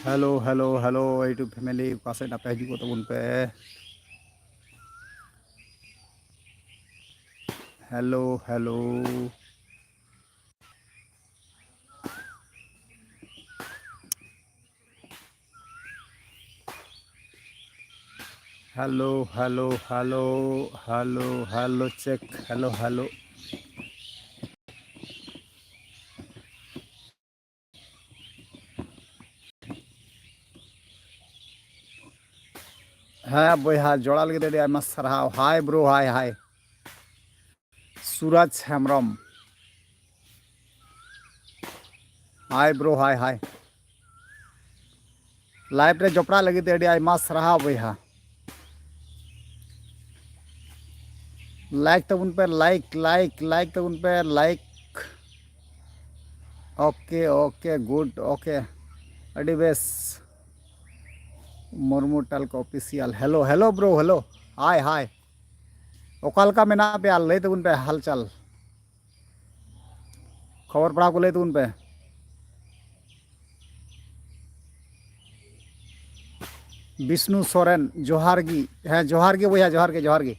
Hello hello hello YouTube family पासे ना पे हजू तबन पे hello hello hello hello hello hello hello check hello hello हाँ बोहा जोड़ा लगे आयमा सारहाव hi bro hi hi Suraj Hembram hi bro hi hi live रे जपड़ा लगे आयमा सारहाव बोहा लाइक तबन पे लाइक लाइक लाइक तबन पे like okay okay good okay अड़ी बेस Murmu talk official hello hello bro hello hi hi ओकालका मेना पे लय तबन पे हालचाल खबर पड़ा को लय तबन पे विष्णु सोरेन जोहारगी हाँ जोहारगी बोया जोहारगी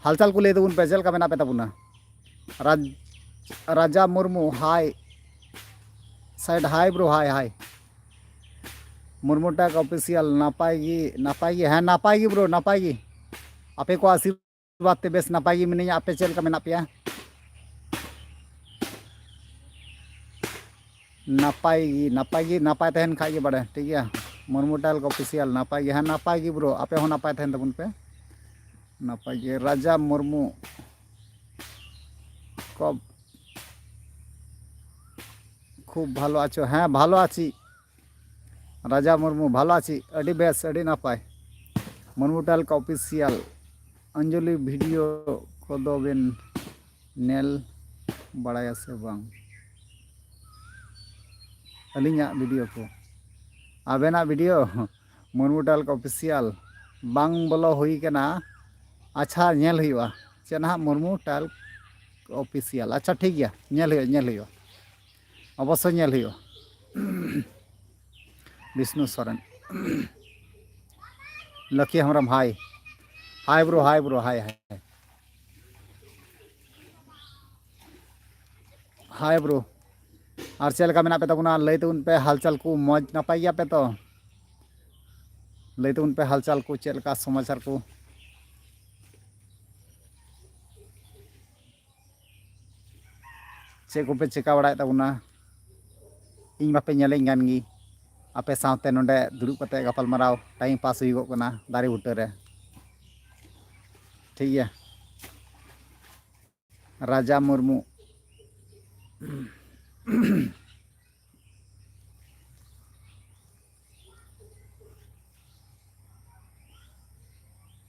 हालचाल को लय तबन पे चलका मेना पे तबना राजा मुर्मू हाय साइड हाय ब्रो हाय हाय मुर्मू टल्क ऑफिशियल नापाय गी हाँ नापाय गी ब्रो नापाय गी आपे को आशीर्वाद ते बेस नापाय गी मिनिया आपे चलका मेना पेया नापाय तहन खाई बड़े ठीक है मुर्मू टल्क ऑफिशियल नापाय हाँ नापाय ब्रो आपे हो नापाय तहन तबन पे नापाय राजा मुर्मू कब खूब भालो आछो हाँ भालो आছি राजा मुर्मू भालो आছি अड़ी बेस अड़ी नापाय Murmu talk official Anjali video कोदो बेन नेल बड़ाया से बांग अलिंगा वीडियो को आबेना वीडियो मुर्मू टल्क ऑफिशियल बांग बोलो हुई केना अच्छा नेल हुआ चेना मुर्मू टल्क ऑफिशियल अच्छा ठीक गया नेल हुआ अवश्य नेल हुआ विष्णु सोरेन लकी हेम्ब्रम हाय हाय bro hi hi hi bro और चलका मेना पे तबना लय तबन पे हालचाल को मौज नपाय गया पे तो लय तबन पे हालचाल को चलका समाचार को चे को पे चिका बड़ाय तबना इन बापे नेलें गान गी आपे साथे नोडे दुड़ुब कते गपाल माराव टाइम पास हुई कना दारे बुटा रे ठीक है राजा मुर्मू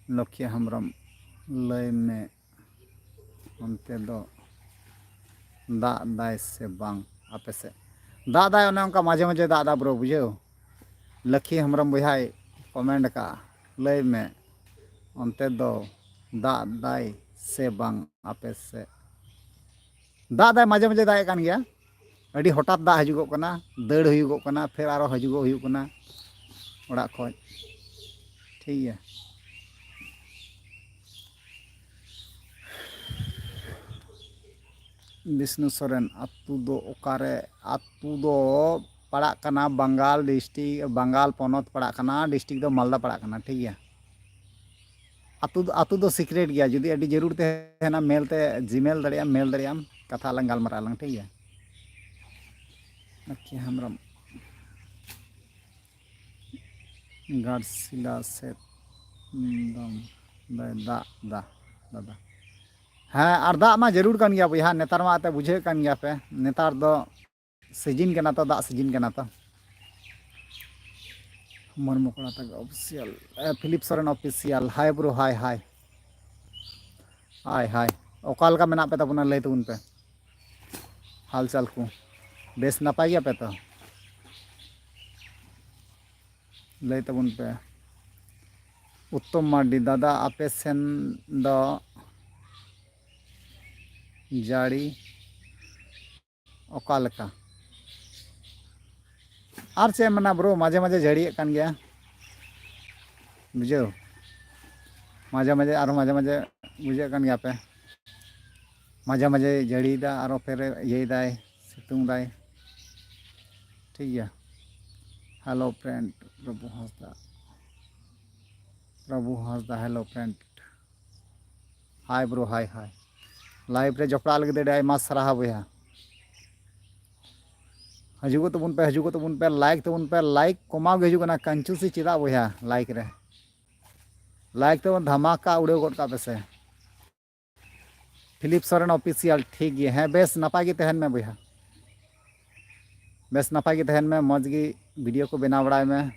लक्ष्य हेम्ब्रम लय में उनते दो दाग दाय से बांग आपे से दाग दाय ओने उनका माझे माझे दाग दा ब्रो बुझेव लक्ष्य हेम्ब्रम बुझाय कमेंट का लय में उनते दो दाग दाय से बांग आपे से दाग दाय माझे माझे दाग कान गया अड़ी हठात दाग हजुगोग कना दड़ हुयुगोग कना फिर आरो हजुगोग हुयुग कना ओड़ा खोज ठीक है विष्णु सोरेन आतु दो ओकारे आतु दो पड़ा कना बंगाल डिस्ट्रिक्ट बंगाल पोनत पड़ा कना डिस्ट्रिक्ट दो मालदा पड़ा कना ठीक है आतु दो सीक्रेट गया जुदी अड़ी जरूर ते ना मेल ते जीमेल दड़ियाम कथा लंग गालमारा लंग ठीक है ओके हेम्ब्रम गार्सिला से दम दा दा दादा हाँ और दाग मा जरूर कान गया बोहा नेतार मा आते बुझे कान गया पे नेतार दो सीजन कना तो दाग सीजन कना तो मुर्मू कड़ा तक official Philip Soren official hi bro hi hi hi hi ओकाल का मेना पे तबना लय तबन पे हालचाल को बेस नपाय गया पे तो लय तबन पे उत्तम मार्डी दादा आपे सेन दो जाड़ी ओकालका और चे मना ब्रो माजे माजे झड़िए कान गया बुझो माजे माजे और माजे माजे बुझे कान गया पे माजे माजे झड़ी दा और फिर ये दाय सितुंग दाय ठीक है hello friend Prabhu Hansda hello friend hi bro hi hi live रे जपड़ा लगे आयमा सारा बया हजूगो तबन पे लाइक कमाव हजूगना कंचूसी चेदा बया लाइक तबन धमाका उड़े गद का पेसे फिलिप सोरेन ऑफिशियल ठीक है हाँ बेस नपाय गे तहन में बया बेस नपाय गे तहन में मौज गी वीडियो को बनाव बड़ाय में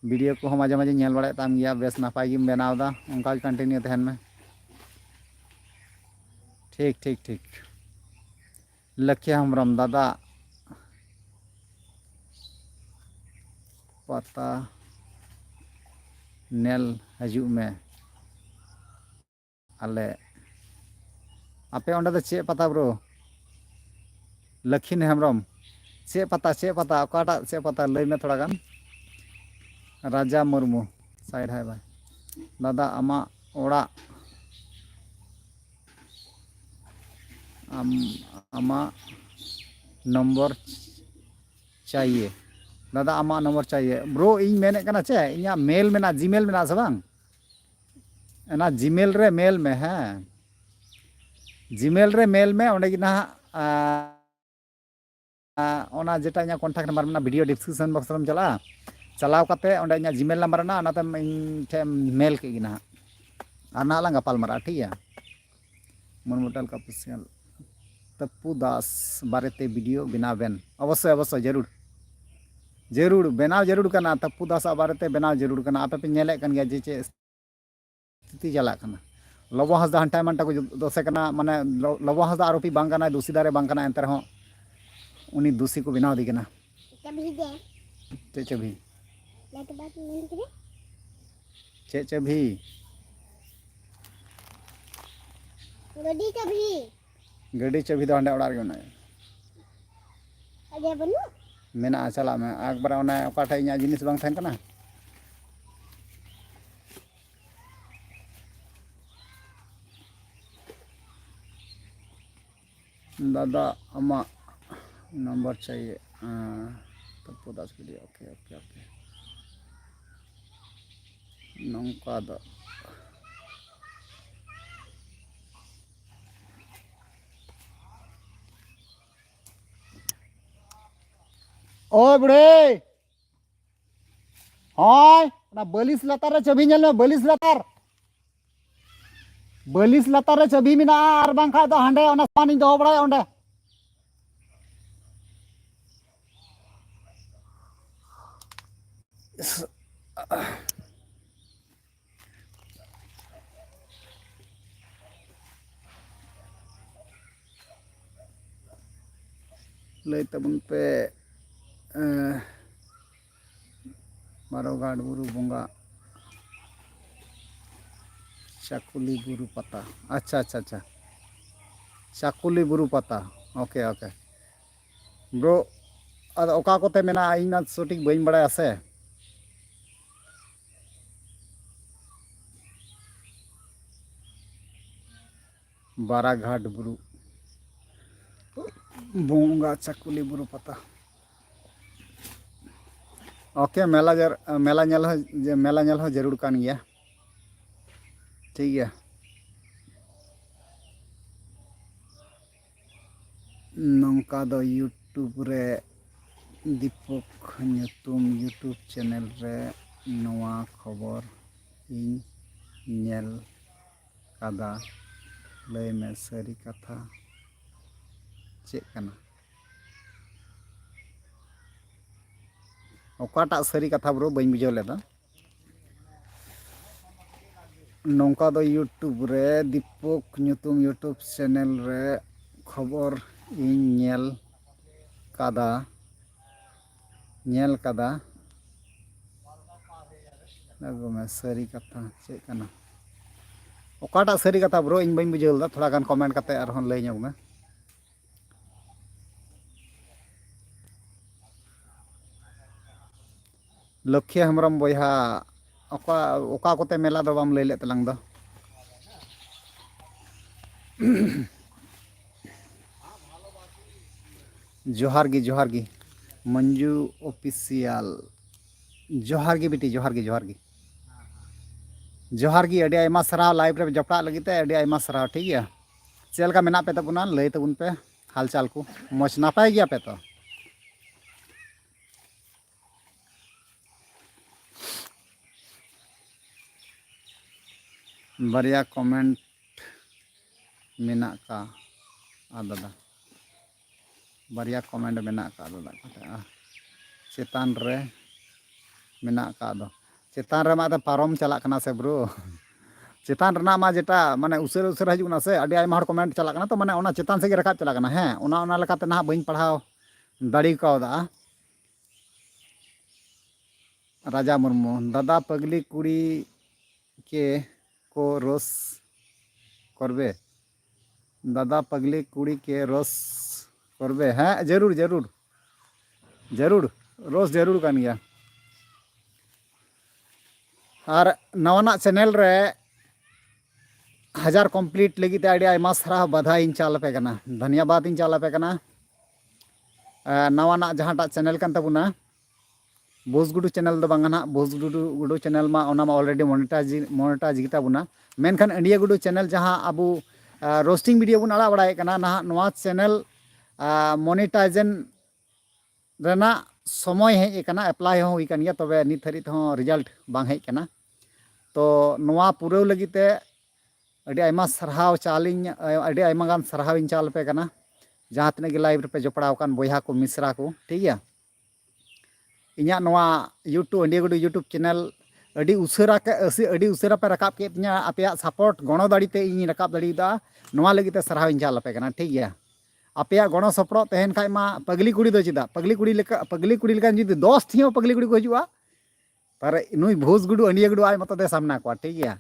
वीडियो को माजे माजे नेल बड़ाय ताम गया बेस नपाय गी बनावदा उनका कंटिन्यू तहन में ठीक ठीक ठीक लखिया हेम्ब्रम दादा पता नेल हजू में आले आपे ओंडे दो चे पता ब्रो लखीन हेम्ब्रम चे पता अकाटा चे पता लई में थोड़ा गान राजा मुर्मू साइड है भाई दादा आमा ओड़ा आमा नंबर चाहिए दादा आमा नंबर चाहिए ब्रो इन मेने कना चे इया मेल में ना जीमेल में ना से बांग एना जीमेल रे मेल में है जीमेल रे मेल में ओंडे गिना ओना जेटा इना कॉन्टैक्ट नंबर में वीडियो डिस्क्रिप्शन बॉक्स में चला चलाव काते ओंडे इना जीमेल नंबर ना ओनाते इन ठे मेल के गिना और ना लांग गपाल मारा ठीक है मनमोटल का पुसियल तप्पू दास बारेते वीडियो बनावेन अवश्य अवश्य जरूर जरूर बनाव जरूर करना तप्पू दास बारेते बनाव जरूर करना आपे पे नेले कन गया जे चे स्थिति चला करना लबो हांसदा हंटा मानटा को दोसे करना माने लबो हांसदा आरोपी बांग करना दोषी दारे बांग करना एंते रहो उनी दोषी को बनाव दी करना चेभी चेभी गड्डी चाबी दो हंडे ओड़ा रे ना अजे बनु मेना चला में एक बार ओना ओकाटा इया जिनिस बांग थान कना दादा अमा नंबर चाहिए तप्पू दास वीडियो ओके ओके ओके नौका दो ओ बुढ़े हाय ना बलिस लतार चाबी नेल में बलिस लतार चाबी मिना आर बांग खा दो हांडे ओना सामान दो बड़ाय ओंडे लई तबन पे बारोघाट बुरु बोंगा चाकुली बुरु पता अच्छा अच्छा अच्छा चाकुली बुरु पता ओके ओके ब्रो अद ओका कोते मेना इना सटीक बइन बड़ाय से बाराघाट बुरु बोंगा चाकुली बुरु पता ओके मेला नेल हो जरूर कान गया ठीक है नौका दो यूट्यूब रे दीपक ᱧᱩᱛᱩᱢ यूट्यूब चैनल रे नवा खबर इन नेल कादा लय में सारी कथा चेक कना ओकाटा सारी कथा ब्रो बइन बुझाव लेदा नौका दो यूट्यूब रे दीपक ᱧᱩᱛᱩᱢ यूट्यूब चैनल रे खबर इन नेल कादा में सारी कथा चेक कना ओकाटा सारी कथा ब्रो इन बइन बुझाव लेदा थोड़ा गान कमेंट करते आरहन लय ᱧᱚᱜ ᱢᱮ लक्ष्य हेम्ब्रम बयहा ओका ओका कोते मेला दो बाम लई ले तलांग दो जोहार गी मंजू ऑफिशियल जोहार गी बेटी जोहार गी अड़ी आयमा सराव लाइव रे जपड़ा लगिते अड़ी आयमा सराव ठीक गया चल का मेना पे तबुना लई तबुन पे हाल चाल को मौज नापाय गया पे तो बारिया कमेंट मेना का दादा बारिया कमेंट मेना का दादा चेतान रे मेना का दो चेतान रे मा पारम चला कना से ब्रो चेतान रना मा जेटा माने उसेर उसेर हजुना से अड़ी आयमा हर कमेंट चला कना तो माने ओना चेतान से गे रकाब चला कना हैं ओना लेकाते ना बइन पढ़ाव दाड़ी कावदा राजा मुर्मू दादा पगली कुड़ी के को रोस करबे दादा पगली कुड़ी के रोस करबे हैं जरूर जरूर जरूर रोस जरूर कान गया और नवाना चैनल रे 1000 कंप्लीट लगी ते आड़ी आयमा सारा बधाई इन चाल पे कना धन्यवाद इन चाल पे कना नवाना जहांटा चैनल कान तबुना बोसगुडू चैनल दो बांगा ना बोसगुडू चैनल मा ओना मा ऑलरेडी मोनेटाइज गिता बुना मेनखान इंडिया गुडू चैनल जहां अबू रोस्टिंग वीडियो बुन आड़ा बड़ाय कना ना नवा चैनल मोनेटाइजन रेना समय हेज कना एप्लाई हो हुई कन गया तबे नित हरित हो रिजल्ट बांग हेज कना तो नवा पुरव लगिते अड़ी आयमा सरहाव चालिंग अड़ी आयमा गान सरहाव इन चाल पे कना जहां तने गे लाइव पे जपड़ाव कान बोया को मिश्रा को ठीक गया इन्या नवा यूट्यूब इंडिया गुडू यूट्यूब चैनल अड़ी उसेरा पे रकाब के तिया आपया सपोर्ट गणो दाड़ीते इन रकाब दाड़ीदा नवा लगिते सरहाव इन चाल पे कना ठीक गया आपया गणो सपड़ो तहन खाय मा पगली कुड़ी दो चिदा पगली कुड़ी लेका जुदी 10 थियो पगली कुड़ी को हजुआ पर नुई भोज गुडू इंडिया गुडू आय मतो दे सामना को ठीक गया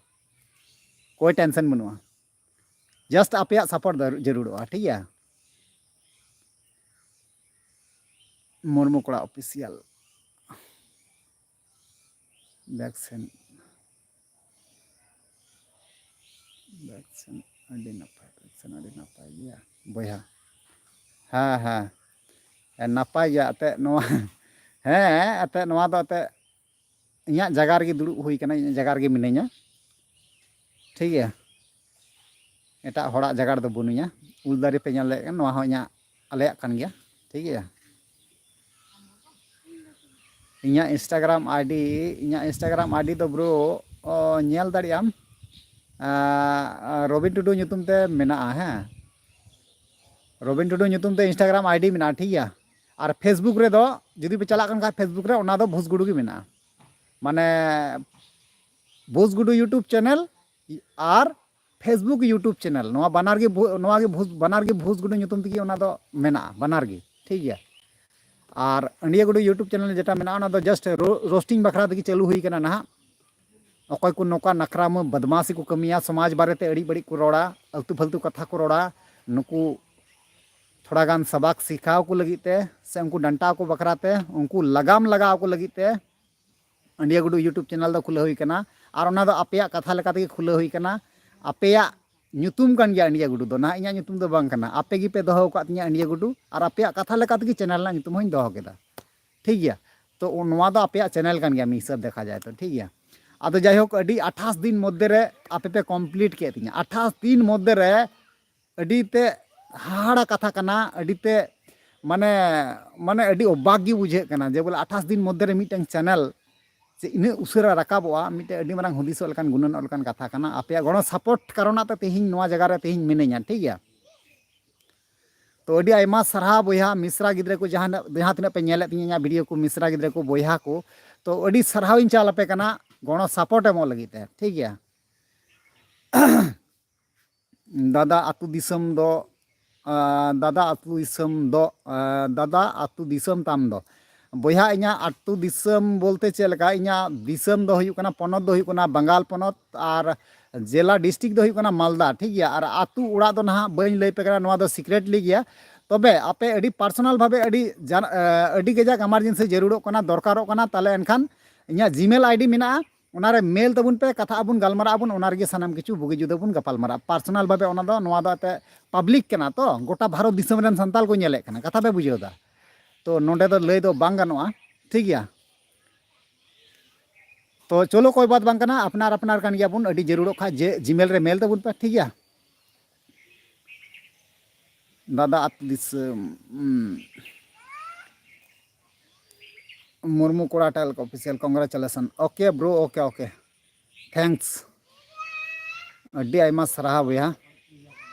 कोई टेंशन बनुआ जस्ट आपया सपोर्ट जरूरवा ठीक गया मुर्मू कोड़ा ऑफिशियल वैक्सीन अड़ी नपाय गया बया हाँ हाँ नपाय गया अते नवा हाँ अते नवा दो अते इया जगह रे दुड़ुब हुई कना इया जगह रे मिनैया ठीक गया एटा हड़ा जगह दो बनुया उल दारे पे ñal ले नवा हो इया आलेया कान गया ठीक गया इया इंस्टाग्राम आईडी तो ब्रो ñel दाड़ियाम रबिन टुडू nyutum ते मेना हैं रबिन टुडू nyutum ते इंस्टाग्राम आईडी मेना ठीक गया और फेसबुक रे दो जुदी पे चला कन फेसबुक रे ओना दो भोजगुडू गे मेना माने भोजगुडू यूट्यूब चैनल और फेसबुक यूट्यूब चैनल नवा बनार गे भोजगुडू nyutum तगी ओना दो मेना बनार गे ठीक गया और इंडिया गुडू यूट्यूब चैनल जेटा मेना ओना दो जस्ट रोस्टिंग बखरा तगी चालू हुई कना ना अकय को नौका नखराम बदमाशी को कमिया समाज बारेते अड़ी बड़ी को रोड़ा अल्तु फालतू कथा को रोड़ा नुकू थोड़ा गान सबक सिखाव को लगीते से उनको डंटा को बखराते उनको लगाम लगाव को लगीते इंडिया गुडू यूट्यूब चैनल दो खुला हुई कना और ओना दो आपेया कथा लेका तगी खुला हुई कना आपेया nyutum kan गया इंडिया गुडू दो ना इया nyutum दो बांग कना आपे गी पे दोहो का तिया इंडिया गुडू और आपेया कथा लेका तगी चैनल ना nyutum होइन दोहो केदा ठीक गया तो नवा दो आपेया चैनल kan गया मी सब देखा जाए तो ठीक गया आदो जायहोक अड़ी 28 दिन मध्य रे आपे पे कंप्लीट के तिया 28 दिन मध्य रे अड़ी ते हाड़ा कथा कना अड़ी ते माने माने अड़ी अबाक गी बुझे कना जे बोले 28 दिन मध्य रे मिटन चैनल से इन उसरा रकाबवा मिटे अड़ी मारंग हुदिसो लकान गुनन लकान कथा कना आपे गणो सपोर्ट करना ते तेहिं नवा जगह रे तेहिं मिनेया ठीक गया तो अड़ी आयमा सरहा बोया मिश्रा गिद्रे को जहां तिना पे नेले तिया वीडियो को मिश्रा गिद्रे को बोया को तो अड़ी सरहाव इन चाल पे कना गणो सपोर्ट एमो लगिते ठीक गया दादा आतु दिसम दो दादा आतु दिसम ताम दो बोया इኛ आतु दिसम बोलते चलका इኛ दिसम दो हुयु कना पनत दो हुयु कना बंगाल पनत और जिला डिस्ट्रिक्ट दो हुयु कना मालदा ठीक गया और आतु उड़ा दो ना बई लई पे कना नवा दो सीक्रेटली गया तबे आपे अड़ी पर्सनल भावे अड़ी गजाक इमरजेंसी जरूरत कना दरकारों कना ताले एनखान इन्या जीमेल आईडी मेना ओनारे मेल तबुन पे कथा अबुन गलमारा अबुन ओनारगे सनाम किछु बुगी जुदा बुन गपाल मारा पर्सनल भाबे ओना दो नोआ दो ते पब्लिक केना तो गोटा भारत दिसम रेन संताल को नेले कना कथा पे बुझेव दा तो नोंडे दो लय दो बांग गानोआ ठीक गया तो चलो कोई बात बांग कना अपनार अपनार कान गया बुन अडी जरूर खा जे जीमेल रे मेल तबुन पे ठीक गया दादा at this मुर्मू कोड़ा टाइल official congratulation okay bro okay okay thanks अड्डी आयमा सराहा भैया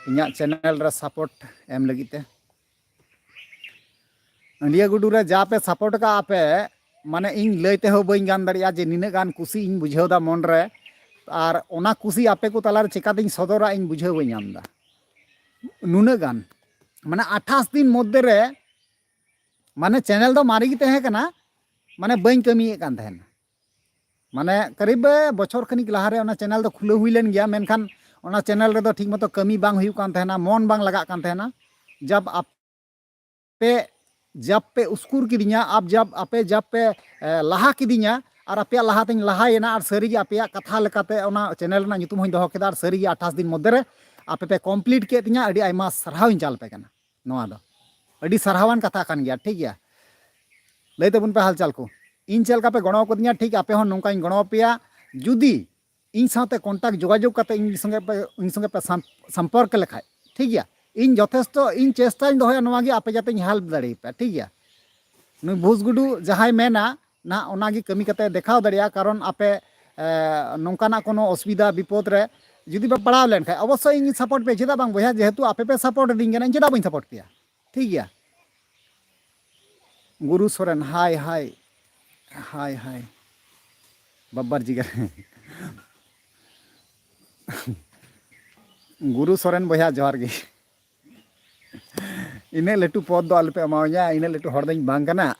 इन्या चैनल रे सपोर्ट एम लगिते अंडिया गुडू रे जा पे सपोर्ट का आपे माने इन लैते हो बइन गान दरिया जे निने गान खुशी इन बुझेव दा मन रे आर ओना खुशी आपे को तलार चिकातिन सदरा इन बुझेव बइन नाम दा नुने गान माने 28 दिन मध्य रे माने चैनल दो मारी गी तहे कना माने बइन कमिए कान तहन माने करीब बछर खनिक लहारे ओना चैनल दो खुले हुई लेन गया मेनखान ओना चैनल रे दो ठीक मतो कमी बांग हुई कान तहना मन बांग लगा कान तहना जब पे उस्कुर किदिया आप जब पे लहा किदिया और आपे लहा तिन लहायना और सरी आपे कथा लेकाते ओना चैनल ना nyutum होई दहो केदा और सरी 28 दिन मध्य रे आपे पे कंप्लीट के तिया अडी आयमा सरहाव इन चाल पे कना नोआ दो अडी सरहावान कथा कान गया ठीक गया लय तबुन पे हालचाल को इन चलका पे गणो को दिया ठीक आपे हो नोंका इन गणो पेया जुदी इन साथे कांटेक्ट जोगाजोग काते इन संगे पे संपर्क लेखाय ठीक गया इन यथेष्ट इन चेष्टा इन दोया नोआ गे आपे जाते हेल्प दाड़ी पे ठीक गया नुई भूसगुडू जहाय मेना ना ओनागी कमी कते देखाव दाड़िया कारण आपे नोंकाना कोनो असुविधा विपद रे जुदी पे पड़ाव लेन खाय अवश्य इन सपोर्ट पे चेदा बांग बया जेहेतु आपे पे सपोर्ट दिंग इन चेदा बांग सपोर्ट पेया ठीक गया गुरु सोरेन हाय हाय हाय हाय बब्बर जिगर गुरु सोरेन बया जोहार गे इने लटू पद दो आलपे अमावया इने लटू हर दኝ बांग कना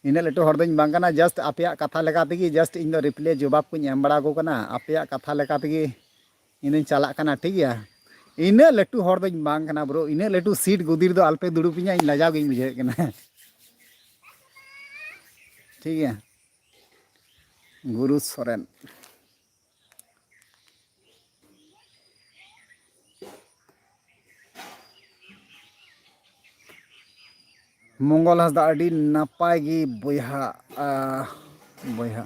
इने लटू हर दኝ बांग कना जस्ट आपया कथा लेका तेगी जस्ट इन दो रिप्ले जवाब को एम बड़ा को कना आपया कथा लेका तेगी इन चला कना ठीक गया इने लटू हर दኝ बांग कना ब्रो इने लटू सीट गुदिर दो आलपे दुड़ुपिया इन लजाव गे बुझे कना ठीक है गुरु सोरेन मंगल हंसदा अडी नापाय गी बोया बोया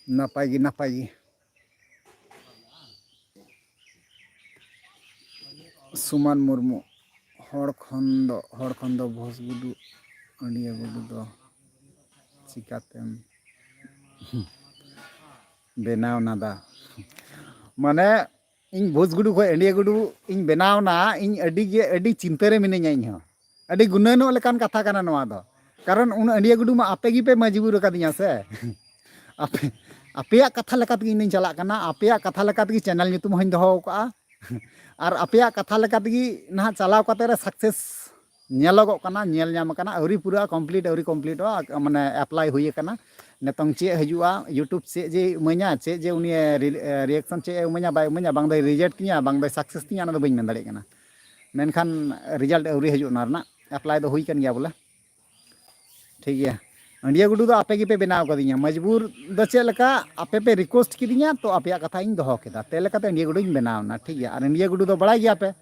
नापाय गी सुमन मुर्मू हर खन दो भोस गुडू अंडिया गुडू दो चिकातेम बेनाव नादा माने इन भोजगुडू खो इंडिया गुडू इन बेनावना इन अडी चिंता रे मिनेኛ इन हो अडी गुननो लेकान कथा काना नोआ दो कारण उन इंडिया गुडू मा आपे गी पे मजबूर कदिया से आपे कथा लेका तगी इन चला कना आपे कथा लेका तगी चैनल nyutum होइन दहो का और आपे कथा लेका तगी ना चलाव कते रे सक्सेस नेलगो कना नेल ᱧᱟᱢ कना अवरी पूरा कंप्लीट माने अप्लाई हुई कना नेतों चे हजुआ यूट्यूब से जे इमाኛ चे जे उनी रिएक्शन चे इमाኛ बाय इमाኛ बांग दो रिजेक्ट किया बांग दो सक्सेस तिया ना दो बइन मेन दाड़े कना मेनखान रिजल्ट अवरी हजु ना रना अप्लाई दो हुई कन गया बोला ठीक गया इंडिया गुडू दो आपे गी पे बनाव कदिया मजबूर दो चे लका आपे पे रिक्वेस्ट किदिया तो आपया कथा इन दहो केदा ते लकाते इंडिया गुडू इन बनावना ठीक गया और इंडिया गुडू दो बड़ा गया पे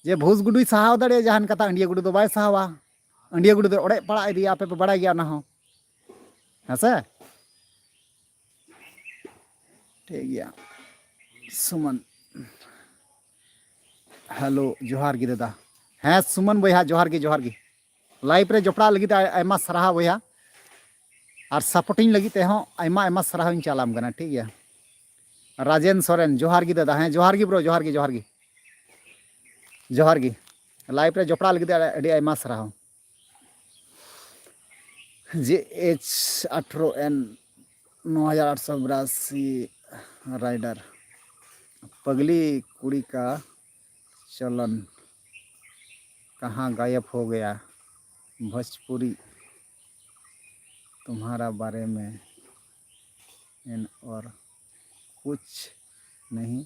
जे भूस गुडू सहाव दाड़े जहान कथा इंडिया गुडू दो बाय सहावा इंडिया गुडू दो ओड़े पड़ा इदी आपे पे बड़ा गया ना हो हाँ ठीक गया सुमन हेलो जोहार गी दादा हाँ सुमन बया जोहार गी लाइव रे जपड़ा लगी आयमा सराहा बया और सपोर्टिंग लगी ते हो आयमा सराहा इन चालाम कना ठीक गया राजेन सोरेन जोहार गी दादा हाँ जोहार गी ब्रो जोहार गी लाइव रे जपड़ा लगी अडी आयमा सराहा JH18N 9882 राइडर पगली कुड़ी का चलन कहाँ गायब हो गया भोजपुरी तुम्हारा बारे में इन और कुछ नहीं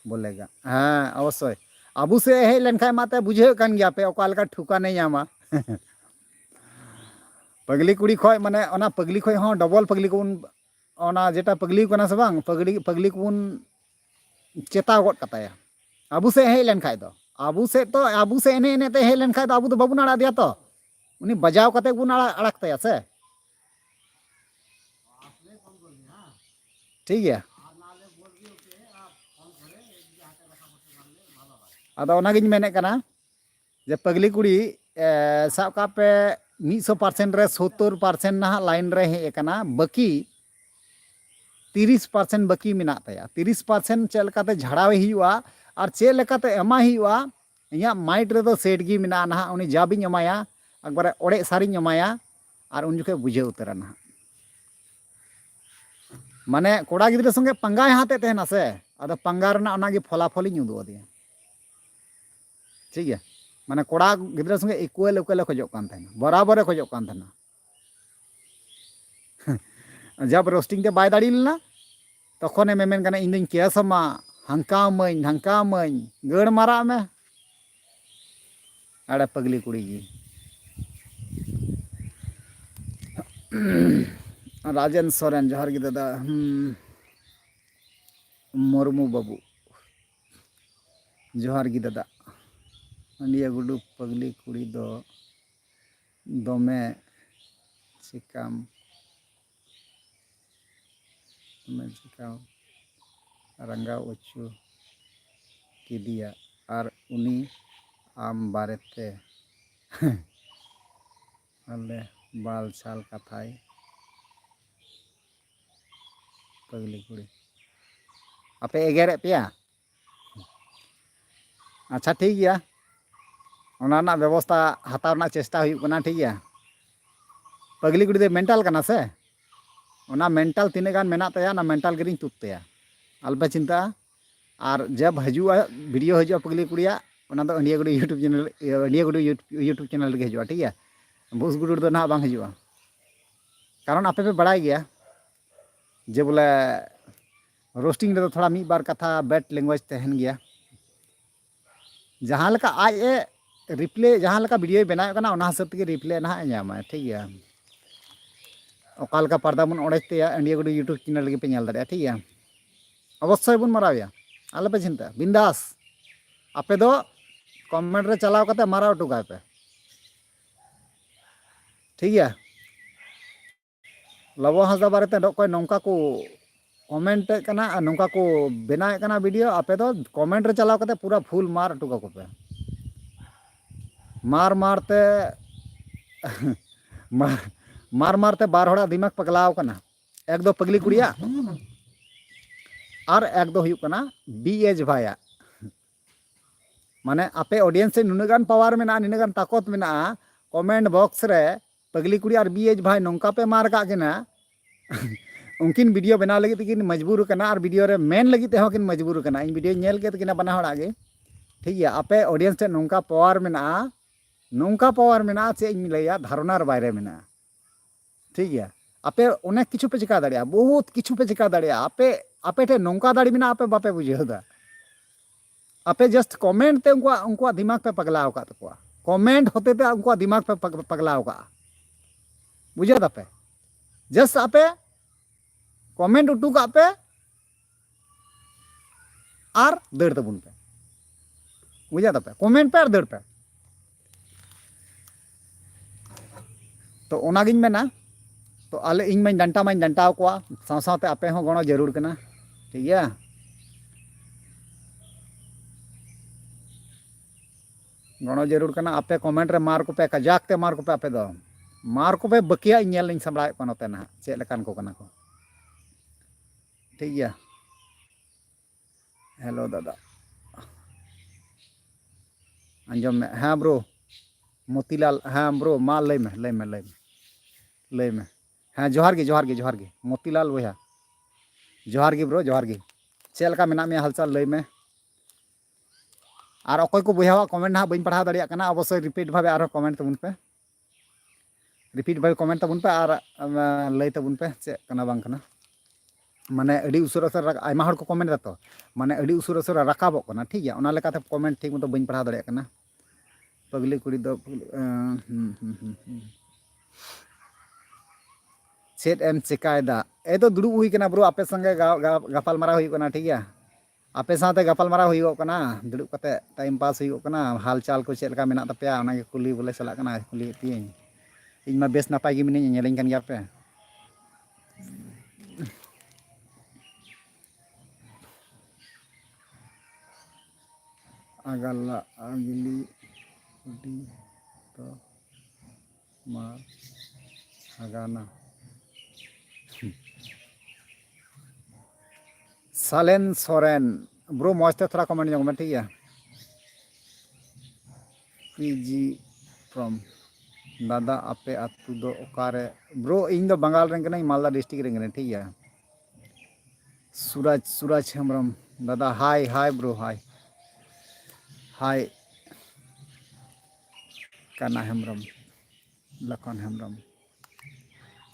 बोलेगा हाँ अवश्य अबू से हे लेन खाय माते बुझे कन गया पे ओका लका ठुका नहीं आमा पगली कुड़ी खय माने ओना पगली खय हों डबल पगली को ओना जेटा पगली कना से बांग पगली पगली को चेताव गद कताया आबू से हेज लेन खाय दो आबू से एने एने ते हेज लेन खाय दो आबू तो बाबू आड़ा दिया तो उनी बजाव कते बुन आड़क ताया से ठीक गया अदो ओनागिन मेने कना जे पगली कुड़ी साब का पे 100% रे 70% ना लाइन रे हे कना बाकी 30% बाकी मेना ताया 30% चेल काते झाड़ावे हियुआ और चेल लेकाते एमा हियुआ इया माइंड रे तो सेट गी मेना ना उनी जाबिन एमाया एकबारे ओड़े सारिन एमाया और उन जुखे बुझे उतरा ना माने कोड़ा गिद्रे संगे पंगा हाते तेना से अदो पंगा रना ओनागे फलाफलिन उदु दिया ठीक है माने कोड़ा गिद्रे संगे इक्वल इक्वल खोजो कान थाना बराबर खोजो कान थाना जब रोस्टिंग ते बाय दाड़ी लेना तखने मेमेन कना इन दिन केसमा हंकामई गड़ मारा में अड़े पगली कुड़ी की राजेन सोरेन जोहार गी दादा मुर्मू बाबू जोहार गी दादा अंडिया गुडू पगली कुड़ी दो दमे चिकाम रंगा उच्चू किदिया और उनी आम बारेते अले बाल छाल कथाई पगली कुड़ी आपे एगेरे पिया अच्छा ठीक गया ओना ना व्यवस्था हताव ना चेष्टा हुई कना ठीक गया पगली कुड़ी दे मेंटल कना से ओना मेंटल तीने गान मेना तया ना मेंटल गिरिंग तुत तया अलबे चिंता और जब हजुआ वीडियो हजुआ पगली कुड़िया ओना दो इंडिया गुडू यूट्यूब चैनल गे हजुआ ठीक है बुस गुडू दो ना बांग हजुआ कारण आपे पे बड़ाई गया जे बोले रोस्टिंग रे थोड़ा मी बार कथा बैड लैंग्वेज तहन गया जहाँ लका आज रिप्ले जहाँ लका वीडियो बनाए कना ओना हिसाब ते रिप्ले ना नामा ठीक है ओकालका पर्दा बन ओड़ेते इंडिया गुडू यूट्यूब चैनल लगे पे नेल दाड़े ठीक है अवश्य बन मारावया आले पे चिंता बिंदास आपे दो कमेंट रे चलाव कते माराव टुकाय पे ठीक है लबो हंसदा बारेते डोकोय नौका को कमेंट कना नौका को बनाए कना वीडियो आपे दो कमेंट रे चलाव कते पूरा फुल मार टुका को पे मार मारते मार मारते बार होड़ा दिमाग पगलाव कना एक दो पगली कुड़िया और एक दो हुयुक कना बीएच भाया माने आपे ऑडियंस से नुनगान पावर में ना निनगान ताकत में ना कमेंट बॉक्स रे पगली कुड़ी और बीएच भाई नौका पे मार का केना उनकिन वीडियो बना लगी किन मजबूर कना और वीडियो रे मेन लगी ते किन मजबूर कना इन वीडियो नेल के किना बना होड़ा गे ठीक है आपे ऑडियंस से नौका पावर में ना से इन लैया धारणार बाहरे में ना ठीक है आपे अनेक किछु पे चिका दाड़िया बहुत किछु पे चिका दाड़िया आपे आपे ठे नौका दाड़ी में ना आपे बापे बुझेदा आपे जस्ट कमेंट ते उनका दिमाग पे पगलाव का तको कमेंट होते ते उनका दिमाग पे पगलाव का बुझे दापे जस्ट आपे कमेंट उठू का पे और दड़ तबुन पे बुझे दापे कमेंट पे और दड़ पे तो ओनागिन मेना तो आले इन माइन डंटाव कोआ साव सावते आपे हो गणो जरूर कना ठीक है गणो जरूर कना आपे कमेंट रे मार को पे कजाक ते मार को पे आपे दो मार को पे बकिया इनेल इन संबड़ा कोनोते ना चे लेकान को कना को ठीक है हेलो दादा अंजम में हाँ ब्रो मोतीलाल हाँ ब्रो मा लय में हाँ जोहार गे मोतीलाल भैया जोहार गे ब्रो जोहार गे चेल का मेना में हालचाल लय में और अकोय को भैया कमेंट ना बइन पढ़ा दाड़िया कना अवश्य रिपीट भावे आरो कमेंट तबुन पे रिपीट भावे कमेंट तबुन पे और लय तबुन पे चे कना बांग कना माने अड़ी उसर आयमा हर को कमेंट दा तो माने अड़ी उसर राकाबो कना ठीक है ओना लेकाते कमेंट ठीक मतो बइन पढ़ा दाड़िया कना पगली कुड़ी दो चेत एम चिकायदा ए तो दुड़ुब हुई कना ब्रो आपे संगे गपाल मारा हुई कना ठीक है आपे साथे गपाल मारा हुई कना दुड़ुब कते टाइम पास हुई कना हाल चाल को चेत लका मेना तपेया ओना के कुली बोले चला कना कुली तियें इन मा बेस नापाय गे मिनिኝ ñeleñ kan gya पे agala agili di to mar agana Salen Soren bro मौजते थोड़ा कमेंट जोंग में ठीक है पीजी फ्रॉम दादा आपे आतु दो ओकारे ब्रो इन दो बंगाल रें कना मालदा डिस्ट्रिक्ट रें कना ठीक है सूरज सूरज हेम्ब्रम दादा हाय हाय ब्रो हाय हाय काना हेम्ब्रम लखन हेम्ब्रम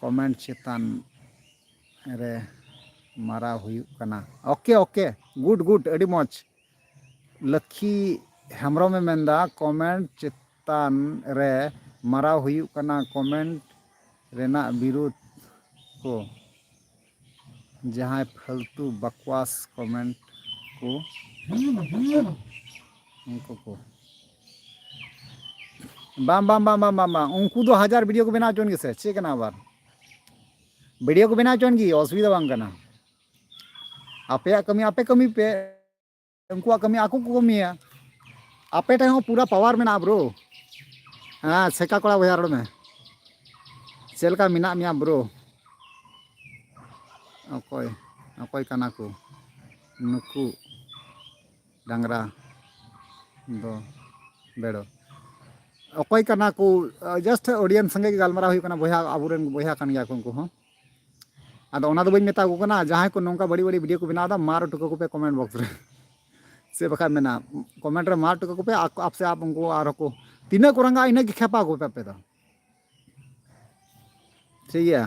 कमेंट चेतान रे मारा हुयुक कना ओके ओके गुड गुड अड़ी मौज लखी हेम्ब्रम में मेंदा कमेंट चेतान रे मारा हुयुक कना कमेंट रेना विरोध को जहाँ फालतू बकवास कमेंट को उनको को बाम बाम बाम बाम बाम उनको दो 1000 वीडियो को बना चोन गे से चे कना बार वीडियो को बना चोन गी असुविधा बांग कना आपे कमी पे उनको कमी आको को कमिया आपे टे पूरा पावर में ब्रो हाँ सेका कोड़ा बया रोड में चलका मिना मिया ब्रो अकोय अकोय कना को नुकु डांगरा दो बेड़ो अकोय कना को जस्ट ऑडियंस संगे गलमारा हुई कना बया आबुरेन बया कन गया को उनको हो आदो ओना दो बई मेता को कना जहां को नोंका बड़ी बड़ी वीडियो को बनादा मार टुको को पे कमेंट बॉक्स रे से बखा मेना कमेंट रे मार टुको को पे आपसे आप उनको आरो को तीना कोरंगा इना की खेपा को पे दो ठीक है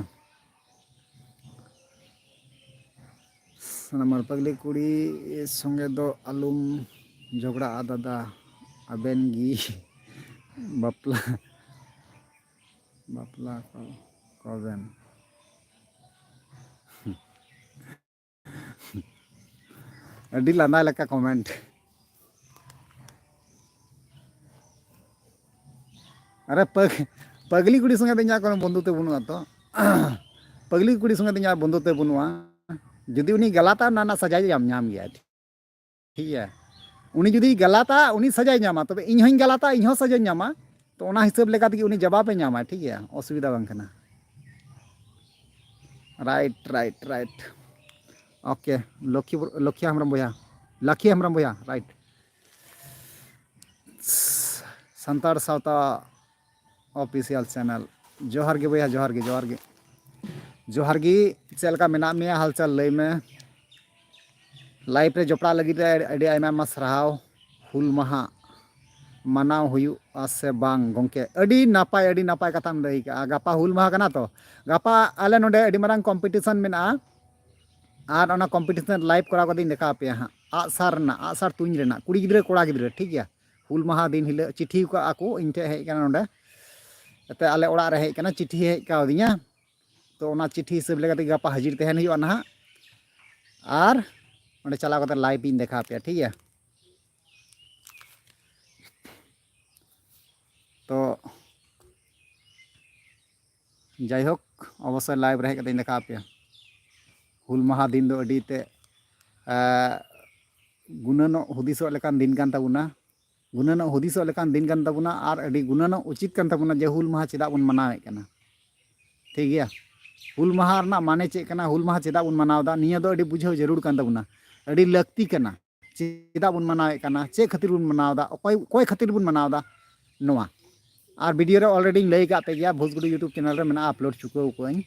नंबर पगली कुड़ी संगे दो आलुम झगड़ा दादा अबेन गी बापला बापला को कबेन अड़ी लाना लका कमेंट अरे पगली कुड़ी संगे दिना को बंधुते बनुआ तो पगली कुड़ी संगे दिना बंधुते बनुआ जुदी उनी गलाता ना सजाय नाम गया ठीक है उनी जुदी गलाता उनी सजाय नामा तबे इन हई गलाता इन सजाय नामा तो ओना हिसाब लेका तक उनी जवाब नामा ठीक है असुविधा बांग कना राइट राइट राइट ओके लखी हेम्ब्रम बोया राइट संतार सावता ऑफिशियल चैनल जोहार गे बोया जोहार गे चलका मेना में हालचाल लय में लाइव रे जपड़ा लगी अड़ी आयमा सराहाव हुल महा मानाव हुयुआ से बांग गोंके अड़ी नापाय कथाम लय का गापा हुल महा कना तो गापा आले नोडे अड़ी मारांग कॉम्पिटिशन मेना और ओना कॉम्पिटिशन लाइव करा कदी देखा पे हाँ आसार तुंज रेना कुड़ी गिद्रे कोड़ा गिद्रे ठीक है हुल महा दिन हिल चिट्ठी का आको इन ठे हेज कना नोडे ते आले ओड़ा रे हेज कना चिट्ठी हेज कावदिया तो ओना चिट्ठी हिसाब लेके गापा हाजिर तहन हुआ ना और ओंडे चला कते लाइव इन देखा पे ठीक है तो जायहोक अवश्य लाइव रे हेज कते देखा पे हुल महा दिन दो अडीते गुणनो हुदिसो लेकान दिन कान ताबुना गुणनो हुदिसो लेकान दिन कान ताबुना और अडी गुणनो उचित कान ताबुना जे हुल महा चेदा बुन मनावे कना ठीक गया हुल महा रना माने चे कना हुल महा चेदा बुन मनावदा निया दो अडी बुझाव जरूर कान ताबुना अडी लक्ति कना चेदा बुन मनावे कना चे खातिर बुन मनावदा कोई खातिर बुन मनावदा नोआ और वीडियो रे ऑलरेडी लय का पे गया भोजगुड़ी यूट्यूब चैनल रे मेना अपलोड चुकाव कोई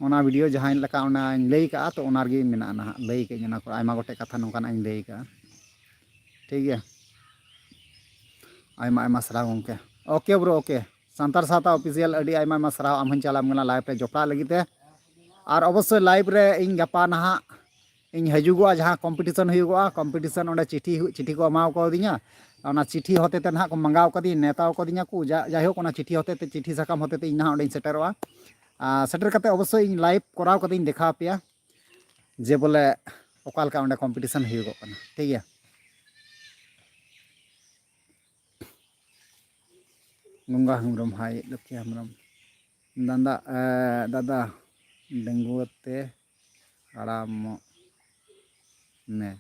ओना वीडियो जहां लका ओना लय का तो ओनार गे मेना ना लय के जना को आयमा गोटे कथा नोकाना लय का ठीक है आयमा सराव गोंके ओके ब्रो ओके संतार साता ऑफिशियल अडी आयमा सराव आम हन चलाम गना लाइव रे जपड़ा लगीते और अवश्य लाइव रे इन गपा नहा इन हजुगो जहां कॉम्पिटिशन हुआ कॉम्पिटिशन ओंडे चिट्ठी को अमाव को दिया ओना चिट्ठी होते ना को मंगाव कदी नेताव को दिया को जायहोक ओना चिट्ठी होते चिट्ठी साकाम होते इन ना ओंडे सेटरवा सेटर करते अवश्य इन लाइव कराव करते देखा पे जे बोले ओकालका उन्हें कॉम्पिटिशन हुई ठीक है गंगा हेम्ब्रम हाय लक्ष्य हेम्ब्रम दादा दादा डेंगुते आराम ने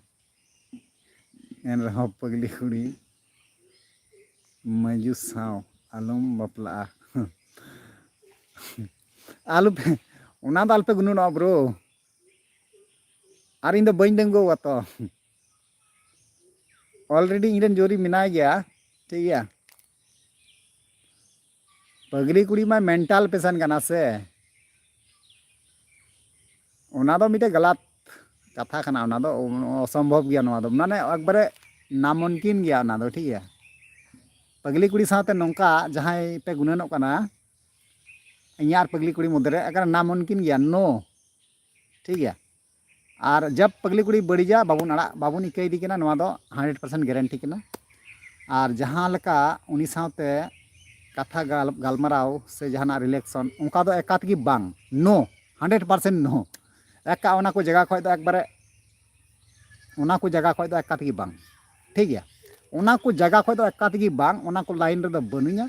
एन रहो पगली कुड़ी मजू साव आलम बापला आलू पे उना दाल पे गुनु ना ब्रो और इन बी डेंगुआ तो ऑलरेडी इन जोरी मिना गया ठीक है पगली कुड़ी मा मेंटल पेशेंट करना से उना दो मिटे गलत कथा करना उना दो असंभव गया नवा दो माने एकबारे नामुमकिन गया उना दो ठीक है पगली कुड़ी साथे नौका जहां पे गुननों करना यार पगली कुड़ी मुद्रे अगर नामुमकिन गया नो ठीक है और जब पगली कुड़ी बड़ीजा बाबून अड़ा बाबून इकाई दी केना नवा दो 100% गारंटी केना और जहां लका उनी साथे कथा गालमाराव से जहां रिलेक्शन उनका दो एकात की बांग नो 100% नो एका उना को जगह खय दो एकबारे उना को जगह खय दो एकात की बांग ठीक है उना को जगह खय दो एकात की बांग उना को लाइन रे दो बनुया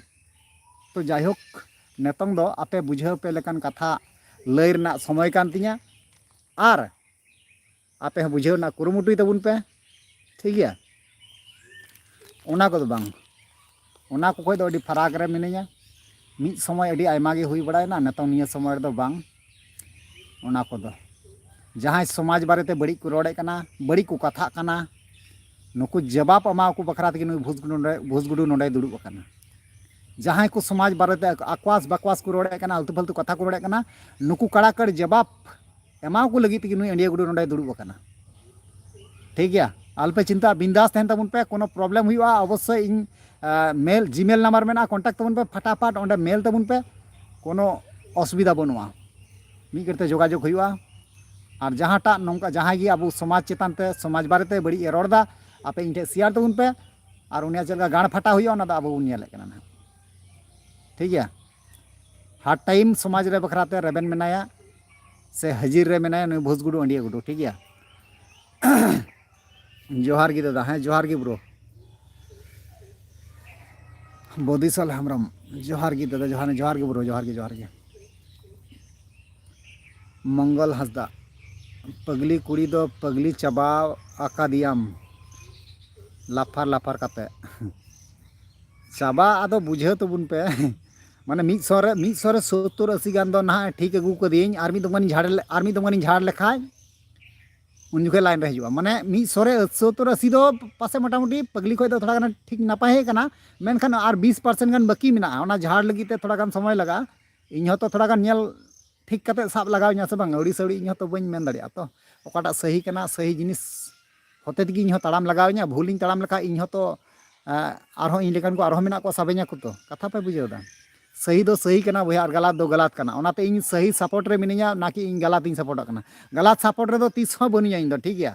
तो जायहोक नेतों दो आपे बुझाव पे लेकान कथा लय रना समय कान तिया और आपे बुझाव ना कुरुमुटुई तबुन पे ठीक है उना को दो बांग उना को खय दो अडी फराक रे मिनिया मिद समय अडी आयमा गे हुई बड़ायना नेतों निया समय दो बांग उना को दो जहां समाज बारेते बड़ी को रोड़े कना बड़ी को कथा कना नुकु जवाब अमा को बखरा तक भूसगुडू नोडे दुड़ुब कना जहां को समाज बारेते आक्वास बकवास को रोड़े कना आलतू फालतू कथा को रोड़े कना नुकु कड़ाकड़ जवाब एमा को लगी तक नुई इंडिया गुडू नोडे दुड़ुब कना ठीक है आलपे चिंता बिंदास तहन तबुन पे कोनो प्रॉब्लम हुआ अवश्य इन मेल जीमेल नंबर में कॉन्टैक्ट तबुन पे फटाफट ओंडे मेल तबुन पे कोनो असुविधा बनुआ मी करते जोगाजोग हुआ और जहाँटा नौका जहाँ ही अब समाज चेतान पे समाज बारेते बड़ी रोड़ा आपे इन शेयर तबुन पे और उनिया चलका गाड़ फटा हुआ अब उन ठीक है हर टाइम समाज रे बखराते रेबेन मेनाया से हाजिर रे मेनाया नुई भूसगुडू अंडिया गुडू ठीक है जोहार गी दादा हाँ जोहार गी ब्रो बोधिसल हेम्ब्रम जोहार गी दादा जोहार गी ब्रो जोहार गी मंगल हंसदा पगली कुड़ी दो पगली चबा आका दियाम लाफार लाफार काते चबा आदो बुझे तबुन पे माने मिद सरे 70-80 गान दो ना ठीक अगू कदियኝ आर मी दमगानी झाड़ लेखाय उन जुखे लाइन रे हिजुआ माने 70-80 दो पासे मोटामुटी पगली खय दो थोड़ा गान ठीक नापाय हे कना मेनखान आर 20% गान बाकी मेना ओना झाड़ लगी ते थोड़ा गान समय लगा इन तो थोड़ा गान नेल ठीक करते साब लगावኛ से बांग अड़ी सड़ी इन तो बኝ मेन दाड़िया तो ओकाटा सही कना सही जिनिस होते तगी इन तड़ाम लगावኛ भूलिंग तड़ाम लखा इन तो आरो इन लेकान को आरो मेना को साबेኛ को तो कथा पे बुझेदा सही दो सही कना भैया और गलत दो गलत कना ओनाते इन सही सपोर्ट रे मिनिया ना कि इन गलत इन सपोर्ट कना गलत सपोर्ट रे दो 30 हो बनुया इन दो ठीक है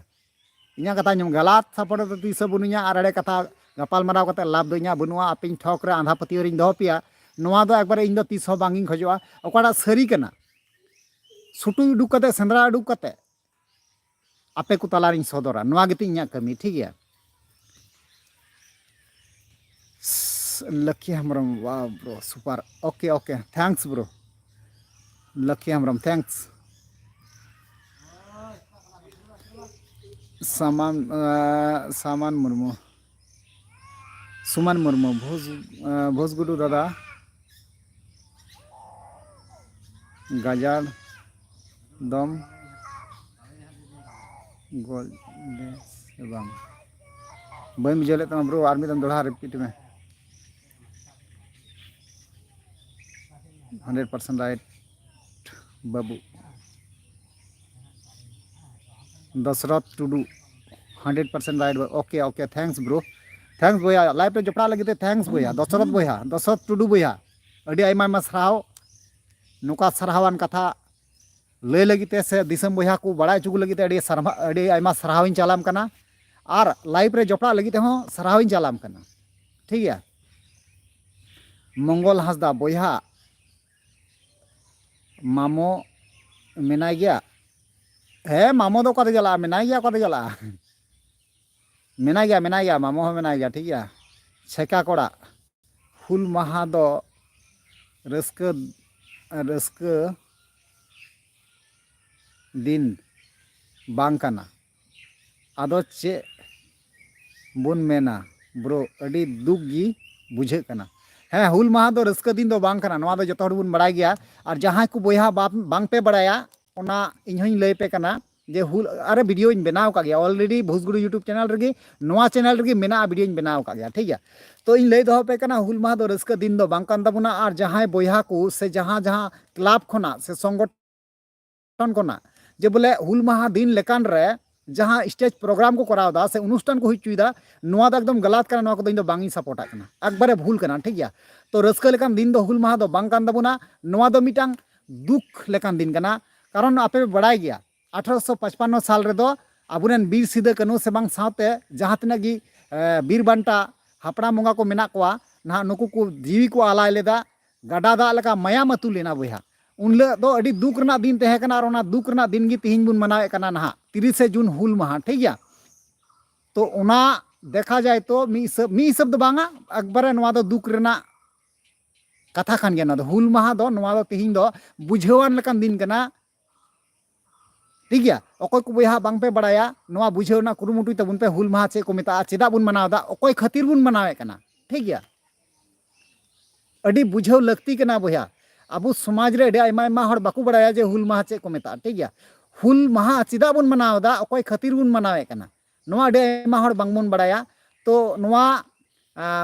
इना कथा ñम गलत सपोर्ट रे 30 हो बनुया और अड़े कथा गपाल माराव कते लाभ दो इना बनुआ अपिन ठोक रे आंधा पतियो रिन दो पिया नोवा दो एकबार इन दो 30 हो बांगिन खजोआ ओकाडा सरी कना सुटू उडुक कते सेंद्रा उडुक कते आपे को तलारिन सदरा नोवा गेति इना कमी ठीक है लकी हेम्ब्रम वाह bro super okay okay thanks bro Lucky Hembram thanks सामान मुर्मू सुमन मुर्मू भोजगुडू दादा गाजार दम गोल बम बई बुझे ब्रो आर मिदम दोड़ा रिपीट में 100% right Babu Dashrath Tudu 100% right okay okay thanks bro thanks भैया लाइव रे जपड़ा लगे थैंक्स भैया दशरथ टुडू भैया अड़ी आयमा साराव नुका सारावान कथा लय लगे से दिसम भैया को बड़ा चुक लगे अड़ी आयमा साराविन चालाम कना और लाइव रे जपड़ा लगे हो साराविन चालाम कना ठीक है मंगल हंसदा भैया मामो मेनाय गया है मामो दो कदे चला मेनाय गया कदे चला मेनाय गया मामो हो मेनाय गया ठीक गया छेका कोड़ा हुल माहा दो रस्क रस्क दिन बांग कना आदो चे बुन मेना ब्रो अड़ी दुख गी बुझे कना हाँ हुल माहा दो रस्क दिन दो बांग कना नवा दो जतो हड़ बुन बड़ाय गया और जहाँ को बोया बांग पे बड़ाया ओना इन होई लय पे कना जे हुल अरे वीडियो इन बनाव का गया ऑलरेडी भोजगुरु यूट्यूब चैनल रगे नवा चैनल रगे मेना वीडियो इन बनाव का गया ठीक है तो इन लय दो पे कना हुल माहा दो रस्क दिन दो बांग कान तबुना और जहाँ बोया को से जहाँ जहाँ क्लब खोना से संगठन खोना जे बोले हुल माहा दिन लेकान रे जहाँ स्टेज प्रोग्राम को करावदा से अनुष्ठान को हुईदा नवा दो एकदम गलत कना नवा को दिन दो बांगी सपोर्टा कना एकबारे भूल कना ठीक गया तो रस्क लेकान दिन दो हुल माहा दो बांग कान तबुना नवा दो मिटांग दुख लेकान दिन कना कारण आपे बड़ाय गया 1855 साल रे दो अबुरेन बीर सिदा कानू से बांग साथे जहाँ तना गी बीर बांटा हापड़ा मंगा को मेना कोआ ना नुकु को जीवी को आलाय लेदा गाडा दा लका मायाम अतु लेना बोया उनले दो अड़ी दुख रना दिन तहे कना और ओना दुख रना दिन गी तिहिन बुन मनावे कना ना 30 जून हुल माहा ठीक गया तो ओना देखा जाए तो मी सब दो बांगा एकबारे नवा दो दुख रना कथा खान गया ना दो हुल माहा दो नवा दो तिहिन दो बुझेवान लकान दिन कना ठीक गया अकोय को बोया बांग पे बड़ाया नवा बुझेवना कुरुमुटुय तबुन पे हुल माहा चे को मेता चेदा बुन मनावदा अकोय खातिर बुन मनावे कना ठीक गया अड़ी बुझेव लगती कना बोया अबो समाज रे आयमा आयमा हर बाकू बड़ाया जे हुल माहा चे को मेता ठीक गया हुल माहा चेदा बुन मनावदा अकोय खातिर बुन मनावे कना नवा अड़ी आयमा हर बांग बुन बड़ाया तो नवा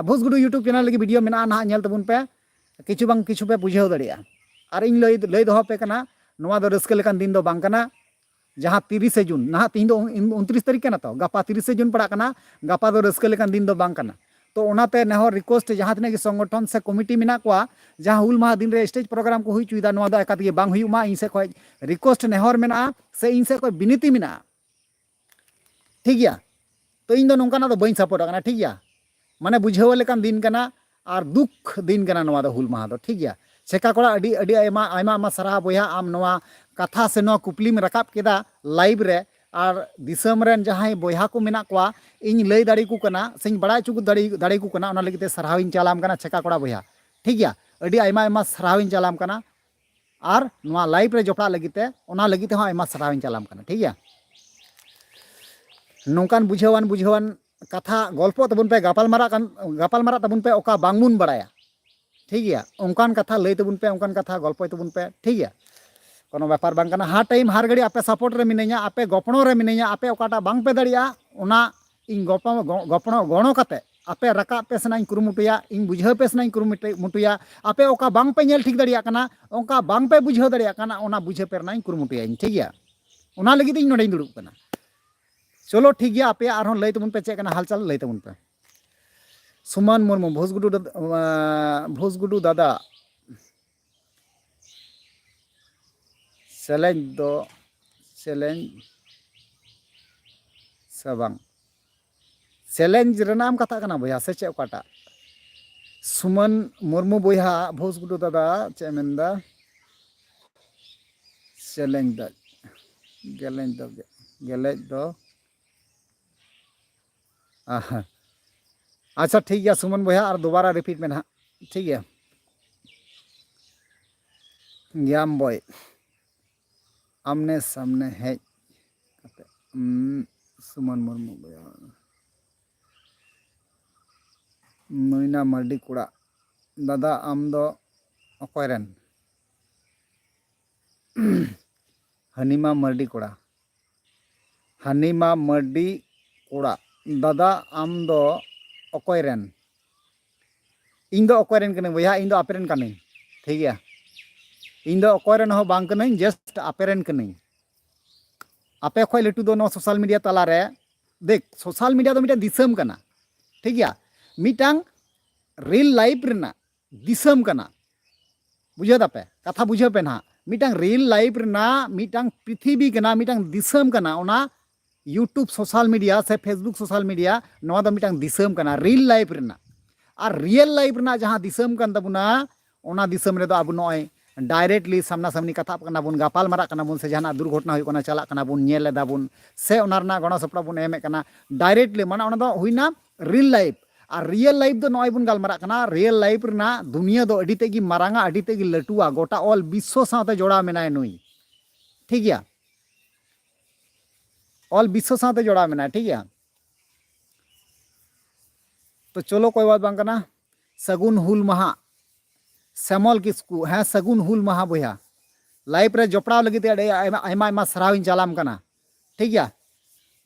भोजगुरु यूट्यूब चैनल लगी वीडियो मेना ना नेल तबुन पे किछु पे बुझेव दड़िया और इन लय दोहो पे कना नवा दो रस्क लेकान दिन दो बांग कना जहाँ 30 जून ना तीन दो 29 तारीख कना तो गपा 30 जून पड़ा कना गपा दो रस्क लेकान दिन दो बांग कना तो ओनाते नेहर रिक्वेस्ट जहाँ तने संगठन से कमिटी मेना कोआ जहाँ हुल माहा दिन रे स्टेज प्रोग्राम को हुई चुईदा नवा दो एकात गे बांग हुयुमा इन से कोई रिक्वेस्ट नेहर मेना से इन से कोई विनती मेना ठीक गया तो इन दो नोंकाना दो बइन सपोर्ट कना ठीक गया माने बुझेव लेकान दिन कना और दुख दिन कना नवा दो हुल माहा दो ठीक गया चेका कोड़ा अड़ी अड़ी आयमा आयमा आमा सारा बोया आम नवा कथा से नवा कुपली में रकाब केदा लाइव रे और दिसम रेन जहां बोया को मेना कोआ इन लय दाड़ी को कना सेñ बड़ाय चुक दाड़ी को कना ओना लगिते सरहाविन चालाम कना चेका कोड़ा बोया ठीक गया अड़ी आयमा आयमा सरहाविन चालाम कना और नवा लाइव रे जोपड़ा लगिते ओना लगिते हो आयमा सरहाविन चालाम कना ठीक गया नोंकान बुझेवान कथा गल्प तबुन पे गापाल मारा तबुन पे ओका बांगमुन बड़ाया ठीक गया उनकान कथा लय तबुन पे उनकान कथा गल्प तबुन पे ठीक गया कोनो व्यापार बांग कना हर टाइम हर घड़ी आपे सपोर्ट रे मिनेया आपे गपणो रे मिनेया आपे ओकाटा बांग पे दड़िया ओना इन गपणो गणो कते आपे रकाब पे सनाइन कुरुमुटुया इन बुझाव पे सनाइन कुरुमुटुया आपे ओका बांग पे नेल ठीक दड़िया कना ओका बांग पे बुझाव दड़िया कना ओना बुझे पे रनाइन कुरुमुटुया इन ठीक गया ओना लगी इन नोडे दुड़ुब कना चलो ठीक गया आपे आरो लय तबुन पे चे कना हालचाल लय तबुन पे सुमन मुर्मू भोजगुडू दादा चैलेंज दो चैलेंज सबंग चैलेंज रनाम कथा कना बोया से चे ओकाटा सुमन मुर्मू बोया भोजगुडू दादा चे मेंदा चैलेंज दो अच्छा ठीक गया सुमन बोया और दोबारा रिपीट में ना ठीक है ज्ञाम बॉय आमने सामने है सुमन मुर्मू बोया नैना मर्डी कुड़ा दादा आम दो अकोयरेन हनीमा मर्डी कुड़ा दादा आम दो अकोयरेन इन दो अकोयरेन कने बोया इन दो आपेरेन कने ठीक गया इन दो अकोयरेन हो बांग कने जस्ट आपेरेन कने आपे खोय लटू दो नो सोशल मीडिया तला रे देख सोशल मीडिया दो मिटा दिसम कना ठीक गया मिटांग रियल लाइफ रेना दिसम कना बुझे दापे कथा बुझे पे ना मिटांग रियल लाइफ रेना मिटांग पृथ्वी कना मिटांग दिसम कना ओना यूट्यूब सोशल मीडिया से फेसबुक सोशल मीडिया नवा दो मिटांग दिसम कना रियल लाइफ रेना और रियल लाइफ रेना जहां दिसम कन तबुना ओना दिसम रे दो अब नय डायरेक्टली सामना सामनी कथा कना बुन गापाल मारा कना बुन से जहाना दुर्घटना हुई कना चला कना बुन नेल एदा बुन से ओना रना गणो सपड़ा बुन एमे कना डायरेक्टली माने ओना दो हुइना रियल लाइफ और रियल लाइफ दो नय बुन गालमारा कना रियल लाइफ रना दुनिया दो अडी तेगी मारांगा अडी तेगी लटुआ गोटा ऑल विश्व साथे जोड़ा मेनाय नुई ठीक गया ऑल विश्व साथे जोड़ा मेनाय ठीक गया तो चलो कोई बात बांग कना सगुन हुल महा श्यामल किस्कू हाँ सगुन हुल महा बोया लाइफ रे जोपड़ा लगे आयमा सराव चलाम कना ठीक गया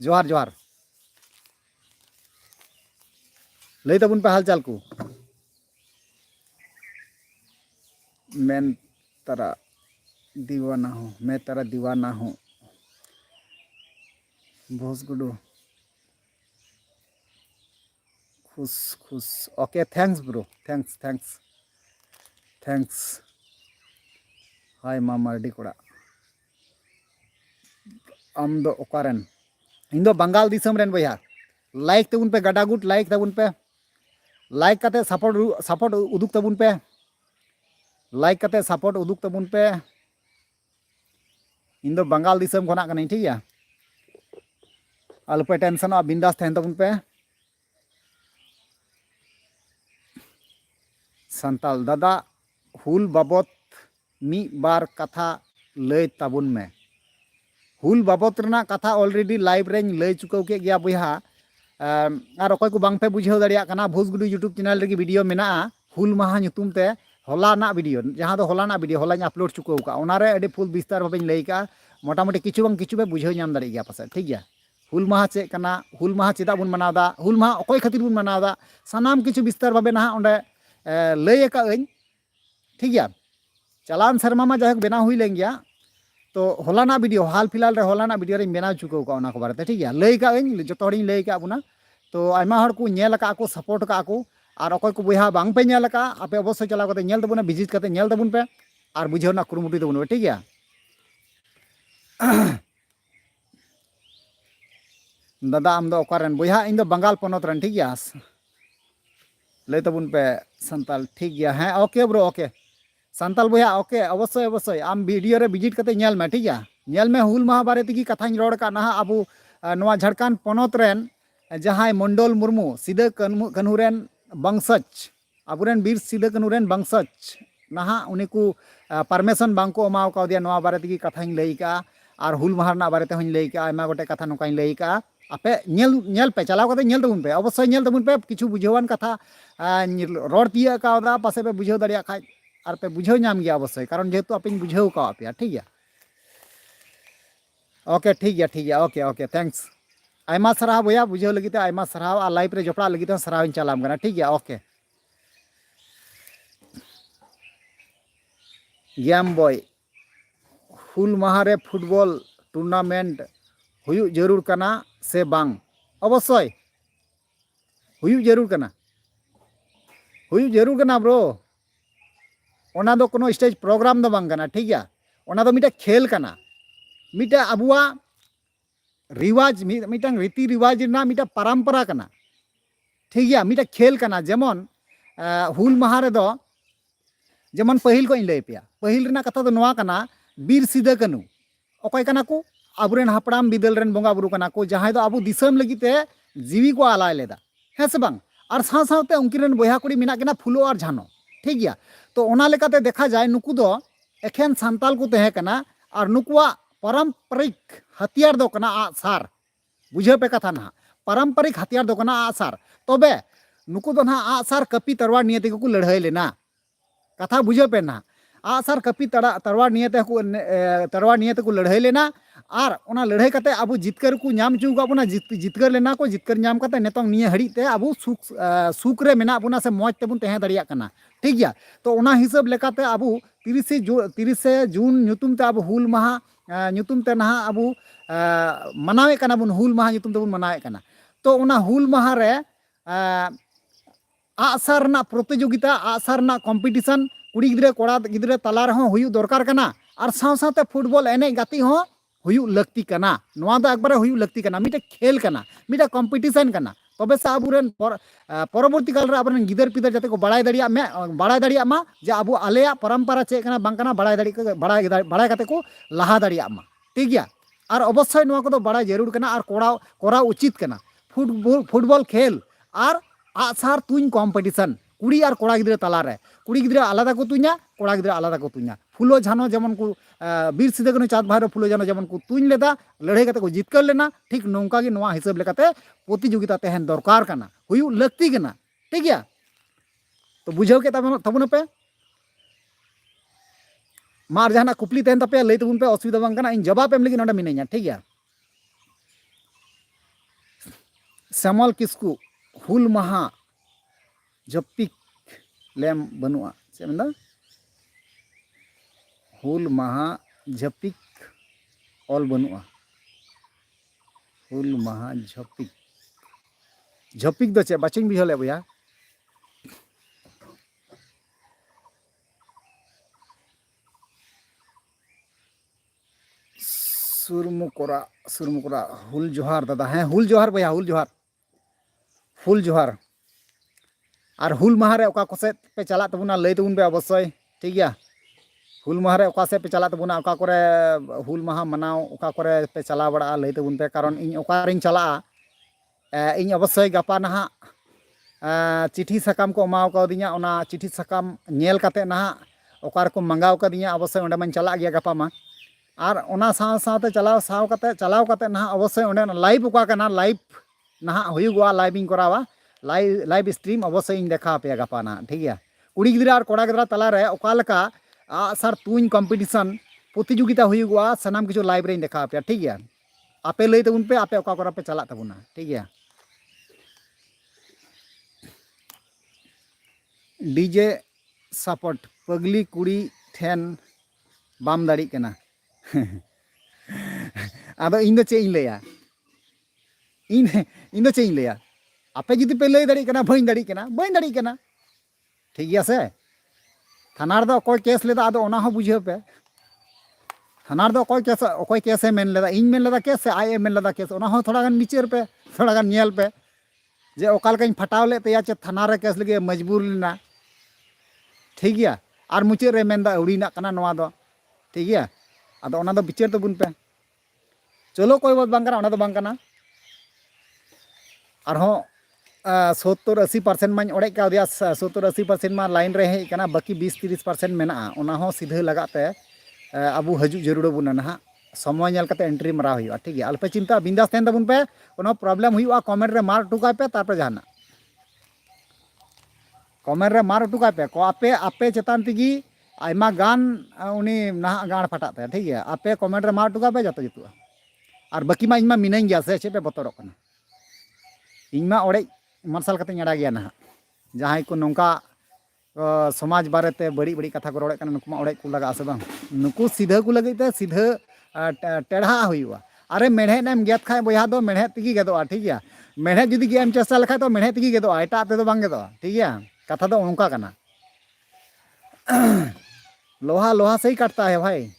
जोहार जोहार लई तबुन पे हाल चाल को मैं तेरा दीवाना हूँ भोस गुडू खुश खुश ओके थैंक्स ब्रो थैंक्स हाय मा मार्डी कोड़ा आम दो ओकारेन इन दो बंगाल दिसम रेन भैया लाइक तबुन पे गडागुट लाइक तबुन पे लाइक कते सपोर्ट उदुक तबुन पे लाइक कते सपोर्ट उदुक तबुन पे इन दो बंगाल दिसम खना कनी ठीक गया अलपे टेंशन बिंदास तहन तबुन पे संताल दादा हुल बाबत मी बार कथा लय ताबुन में हुल बाबत रना कथा ऑलरेडी लाइव रेन लय चुकाव के गया बया और अकय को बांग पे बुझाव दाड़िया कना भोसगुडू यूट्यूब चैनल रे वीडियो मेना हुल माहा ᱧᱩᱛᱩᱢ ते हलाना वीडियो जहाँ दो हलाना वीडियो हलाñ अपलोड चुकाव का ओनारे अडी फुल विस्तार भाबेñ लय का मोटामुटी किछु बांग किछु पे बुझाव नाम दाड़े गया पासे ठीक गया हुल माहा चे कना हुल माहा चेदा बुन मनावदा हुल माहा अकय खातिर बुन मनावदा सानाम किछु विस्तार भाबे ना ओंडे लय का ठीक गया चलान शर्मा मा जाहक बेना हुई लें गया तो हलाना वीडियो हाल फिलहाल रे हलाना वीडियो रे बेना चुकाव का ओना को बारे ठीक गया लय का जो हड़िन लय का बुना तो आयमा हड़ को नेल का को सपोर्ट का को और अकय को बया बांग पे नेल का आपे अवश्य चलाव कते नेल तबुना विजिट कते नेल तबुन पे और बुझाव ना कुरुमुटु तबुन पे ठीक गया दादा आम दो ओकारेन बया इन दो बंगाल पनत रन ठीक गया लय तबुन पे संताल ठीक गया हाँ ओके ब्रो ओके संताल बया ओके अवश्य अवश्य आम वीडियो रे विजिट कते नेल में ठीक गया नेल में हुल माहा बारे तेगी कथाñ रोड का ना अबो नवा झारखंड पनत रेन जहां मंडल मुर्मू सिदा कान्हू रेन बंशज अबुरेन बीर सिदा कान्हू रेन बंशज नहा उनी को परमिशन बांको एमाव काउदिया नवा बारे तेगी कथाñ लय का और हुल माहा रना बारे तेहूँ लय का आयमा गोटे कथा नोकाñ लय का आपे नेल पे चलाव कते नेल तबुन पे अवश्य नेल तबुन पे किछु बुझावान कथा रोड तिया कावदा पासे पे बुझाव दाड़िया खाय और पे बुझाव नाम गया अवश्य कारण जेहेतु आपेñ बुझाव का पे ठीक गया ओके ठीक गया ओके ओके थैंक्स आयमा सराव भैया बुझाव लगी आयमा सराव और लाइव रे जोपड़ा लगी सराव चलाम कना ठीक गया ओके गेम बॉय हुल माहा रे फुटबॉल टूर्नामेंट हुयु जरूर कना से बांग अवश्य हुयु जरूर कना ब्रो ओना दो कोनो स्टेज प्रोग्राम दो बांग कना ठीक गया ओना दो मिटा खेल कना मिटा अबुआ रिवाज मिटांग रीति रिवाज ना मिटा परंपरा कना ठीक गया मिटा खेल कना जेमन हुल माहा रे दो जेमन पहिल को लय पेया पहिल रेना कथा दो नवा कना बीर सिदा कान्हू अकय कना को अबुरेन हापड़ाम बिदल रेन बोंगा बुरु कना को जहां दो अबु दिसम लगिते जीवी को आलाय लेदा है से बांग और साथ साथते उनकिन बया कुड़ी मिना केना फुलो और झानो ठीक गया तो ओना लेकाते देखा जाए नुकु दो एखेन सांताल को तहे कना और नुकुआ पारंपरिक हथियार दो कना आसार बुझे पे कथा ना पारंपरिक हथियार दो कना आसार तबे नुकु दो ना आसार कपी तरवार नियते को लड़ाई लेना कथा बुझे पे ना आसार कपी तरवार नियते को लड़ाई लेना और ओना लड़ाई कते अबु जितकर को नाम चू का बुना जितकर लेना को जितकर नाम कते नेतों निये हड़ी ते अबु सुख रे मेना बुना से मौज तेबुन तहे दाड़िया कना ठीक गया तो ओना हिसाब लेकाते अबु 30 जून ᱧᱩᱛᱩᱢ ते अबु हुल माहा ᱧᱩᱛᱩᱢ ते नहा अबु मनावे कना बुन हुल माहा ᱧᱩᱛᱩᱢ तेबुन मनावे कना तो ओना हुल माहा रे आसार ना प्रतियोगिता आसार ना कॉम्पिटिशन कुड़ी गिद्रे कोड़ा गिद्रे तला रहो हुयु दरकार कना और साथ साथ फुटबॉल एने गाती हो हुयु लगती कना नवा दो एकबारे हुयु लगती कना मिटे खेल कना मिटे कॉम्पिटिशन कना तबे से आबुरेन परवर्ती काल रे आबरेन गिदर पिदर जाते को बड़ाई दाड़िया मा जे आबु आलेया परंपरा चेक कना बांग कना बड़ाई कते को लहा दाड़िया मा ठीक गया और अवश्य नोआ को बड़ा जरूर कना और कोरा उचित कना फुटबॉल खेल और आसार तुኝ कॉम्पिटिशन कुड़ी और कोड़ा गिद्रा तलारे कुड़ी गिद्रा आलादा को तुñा कोड़ा गिद्रा आलादा को तुñा फुलो झानो जेमन को बीर सिदे कनो चाँद भैरव फुलो झानो जेमन को तुñ लेदा लड़ाई कते को जितकर लेना ठीक नौका गे नोआ हिसाब लेकाते प्रतियोगिता तहन दरकार कना हुयु लक्ति कना ठीक गया तो बुझाव के तबन पे मार जहाना कुपली तहन तपे लई तबन पे असुविधा बांग कना इन जवाब एम लगी नोडे मिनाइया ठीक गया श्यामल किस्कू हुल महा जपिक लेम बनुआ से मेंदा हुल महा जपिक ऑल बनुआ हुल महा झपिक दो चे बाचिंग भी होले भैया सुरमुकोरा हुल जोहार दादा हैं हुल जोहार भैया हुल जोहार और हुल माह रे ओका कोसे पे चला तबुना लई तबुन पे अवश्य ठीक गया हुल माह रे ओका से पे चला तबुना ओका करे हुल माह मनाव ओका करे पे चला बड़ा लई तबुन पे कारण इन ओका रिन चला इन अवश्य गपा नहा चिठी सकाम को एमाव कदिया ओना चिठी सकाम नेल काते नहा ओका रको मंगाव कदिया अवश्य ओंडे मन चला गया गपा मा और ओना साव सावते चलाव काते नहा अवश्य ओंडे लाइव ओका कना लाइव नहा हुयुगवा लाइव इन करावा लाइव स्ट्रीम अवश्य इन देखा पे गपा ना ठीक है कुड़ी गिद्रा और कोड़ा गिद्रा तला रे ओका लका आसार तुኝ कॉम्पिटिशन प्रतियोगिता हुयुगवा सनाम किछु लाइव रे देखा पे ठीक है आपे लई तबुन पे आपे ओका कोरा पे चला तबुना ठीक है डीजे सपोर्ट पगली कुड़ी ठेन बाम दाड़ी कना आदो इन दो चे इन लैया इन दो चे इन लैया आपे जुदी पे लई दाड़ी कना बाñ दाड़ी कना ठीक गया से थाना रे दो कोई केस लेदा आदो ओना हो बुझे पे थाना रे दो कोई केस मेन लेदा इन मेन लेदा केस से आय मेन लेदा केस ओना हो थोड़ा गान नीचे पे थोड़ा गान नेल पे जे ओका लकाñ फटाव ले तया चे थाना रे केस लगे मजबूर लेना ठीक गया और मुचे रे मेनदा उड़ीना कना नोआ दो ठीक गया आदो ओना दो बिचार तबुन पे चलो कोई बात बांग कना ओना दो बांग कना और हो 70-80% माñ ओड़े का दिया 70-80% मा लाइन रे हेज कना बाकी 20-30% मेना ओना हो सीधे लगाते अबू हजू जरूर बुना ना समय नेल कते एंट्री मारा हुआ ठीक है अल्पे चिंता बिंदास तहन तबुन पे कोनो प्रॉब्लम हुआ कमेंट रे मार टुकाय पे तारपर जहाना कमेंट रे मार टुकाय पे को आपे चेतान तिगी आयमा गान उनी ना गान फटाते ठीक है आपे कमेंट रे मार टुकाय पे जतो जुतुआ और बाकी मा इनमा मिनाइन गया से पे बतरक कना इनमा ओड़े मार्शल कते अड़ा गया ना जहां को नौका समाज बारेते बड़ी बड़ी कथा को रोड़े कना नुकु मा ओड़े को लगा से बांग नुकु सीधा को लगते सीधा टेढ़ा हुआ अरे मेढ़े नेम गेद खाए बया दो मेढ़े तिगी गेदोआ ठीक है मेढ़े जुदी गेम चेष्टा लेखाय तो मेढ़े तिगी गेदोआ एटा ते दो बांग गेदोआ ठीक है कथा दो उनका कना लोहा से ही काटता है भाई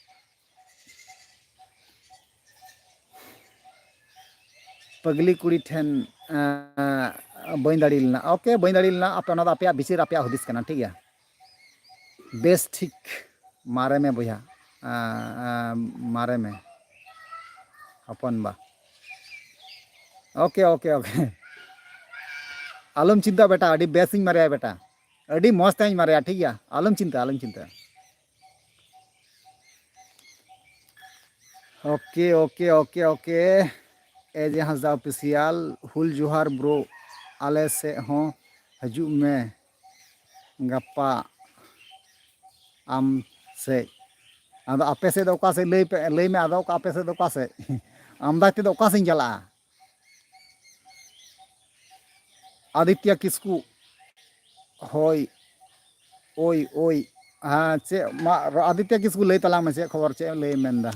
पगली कुड़ी ठेन बाñ दाड़ी लेना ओके बाñ दाड़ी लेना आपे ओना आपे बिचिर आपे हुदिस कना ठीक है बेस ठीक मारे में भैया मारे में अपन बा ओके ओके ओके आलम चिंता बेटा अड़ी बेस इन मारे बेटा अड़ी मस्त इन मारे ठीक है आलम चिंता ओके ओके ओके ओके एजे हंसदा ऑफिशियल हुल जोहार ब्रो आले से हो हजू में गप्पा आम से आदो आपे से दो से लई में आदो आपे से दो से आमदा ते दो से चला आदित्य किस्कू होय ओय ओय हाँ चे आदित्य किस्कू लई तला में चे खबर चे लई मेंदा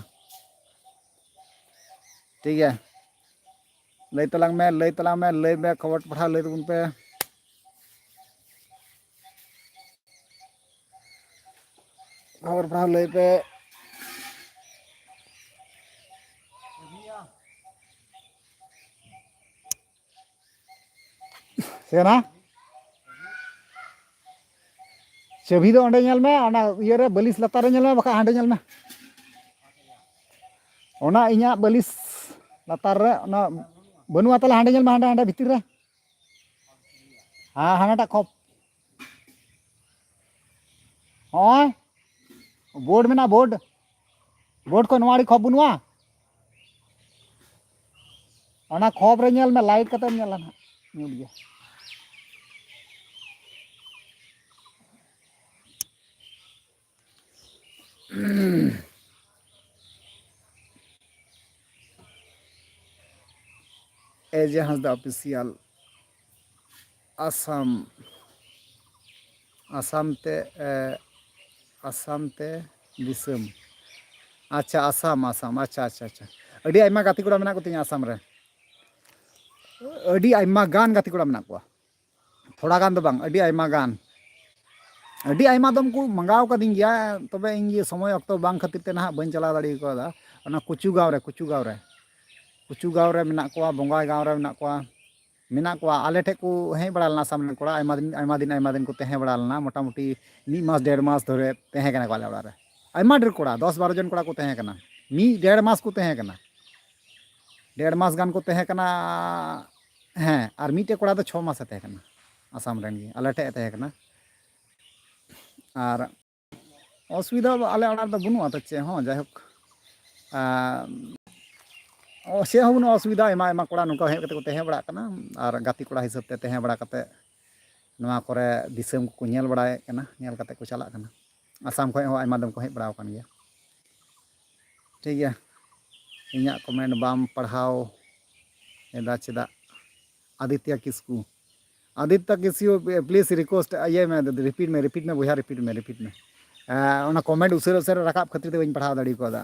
ठीक है लई तलांग में लई में खबर पढ़ा लई तबुन पे खबर पढ़ा लई पे सेना चाबी दो अंडे नेल में ओना इये रे बलिस लतार रे नेल में बका हांडे नेल में ओना इኛ बलिस लतार रे ओना बनुआ तले हांडे नेल में हांडे भितिर रे हाँ हानाटा खप हाँ बोर्ड में ना बोर्ड बोर्ड को नवाड़ी खप बनुआ ओना खप रे नेल में लाइट कते नेल ना न्यूट गया AJ Hasda official Assam te disem अच्छा आसाम अच्छा अड़ी आयमा गाती कोड़ा मेना को तिया आसाम रे अड़ी आयमा गान गाती कोड़ा मेना को थोड़ा गान दो बांग अड़ी आयमा गान अड़ी आयमा दम को मंगाव का दिन गया तबे इंगे समय अक्तो बांग खातिर ते ना बन चला दाड़ी को दा ओना कुचु गाँव रे मेना को बोंगाई गाँव रे मेना को आले ठे को हें बड़ा लना सामने कोड़ा आयमा दिन को तेहे बड़ा लना मोटामुटी 1 मास 1.5 मास धरे तेहे कना को आले ओड़ा रे आयमा ढेर कोड़ा 10-12 जन कोड़ा को तेहे कना 1.5 मास को तेहे कना 1.5 मास गान को तेहे कना हैं और मीटे कोड़ा दो 6 मास तेहे कना आसाम रेन गी आले ठे तेहे कना और असुविधा आले ओड़ा दो बनुआ तो चे हों जायहोक से हो बनुआ असुविधा आयमा कोड़ा नुका हेज कते को तेहे बड़ा कना और गाती कोड़ा हिसाब ते तेहे बड़ा कते नवा करे दिसम को नेल बड़ाय कना नेल कते को चला कना आसाम खय हो आयमा दम को हेज बड़ा कान गया ठीक गया इኛ कमेंट बाम पढ़ाओ एदा चेदा आदित्य किस्कू प्लीज रिक्वेस्ट ये में रिपीट में बुझा रिपीट में ओना कमेंट उसे रकाब खातिर ते बइन पढ़ाव दाड़ी को दा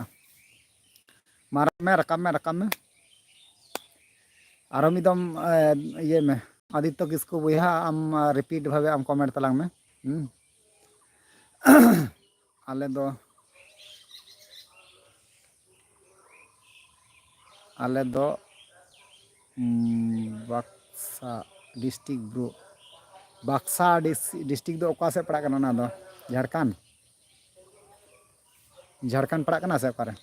मारा में रकाब में आरो मिदम ये में आदित्य किस्कू बुझा आम रिपीट भावे आम कमेंट तलांग में आले दो बक्सा डिस्ट्रिक्ट ब्रो बक्सा डिस्ट्रिक्ट दो ओका से पड़ा कना ना दो झारखंड पड़ा कना से ओकारे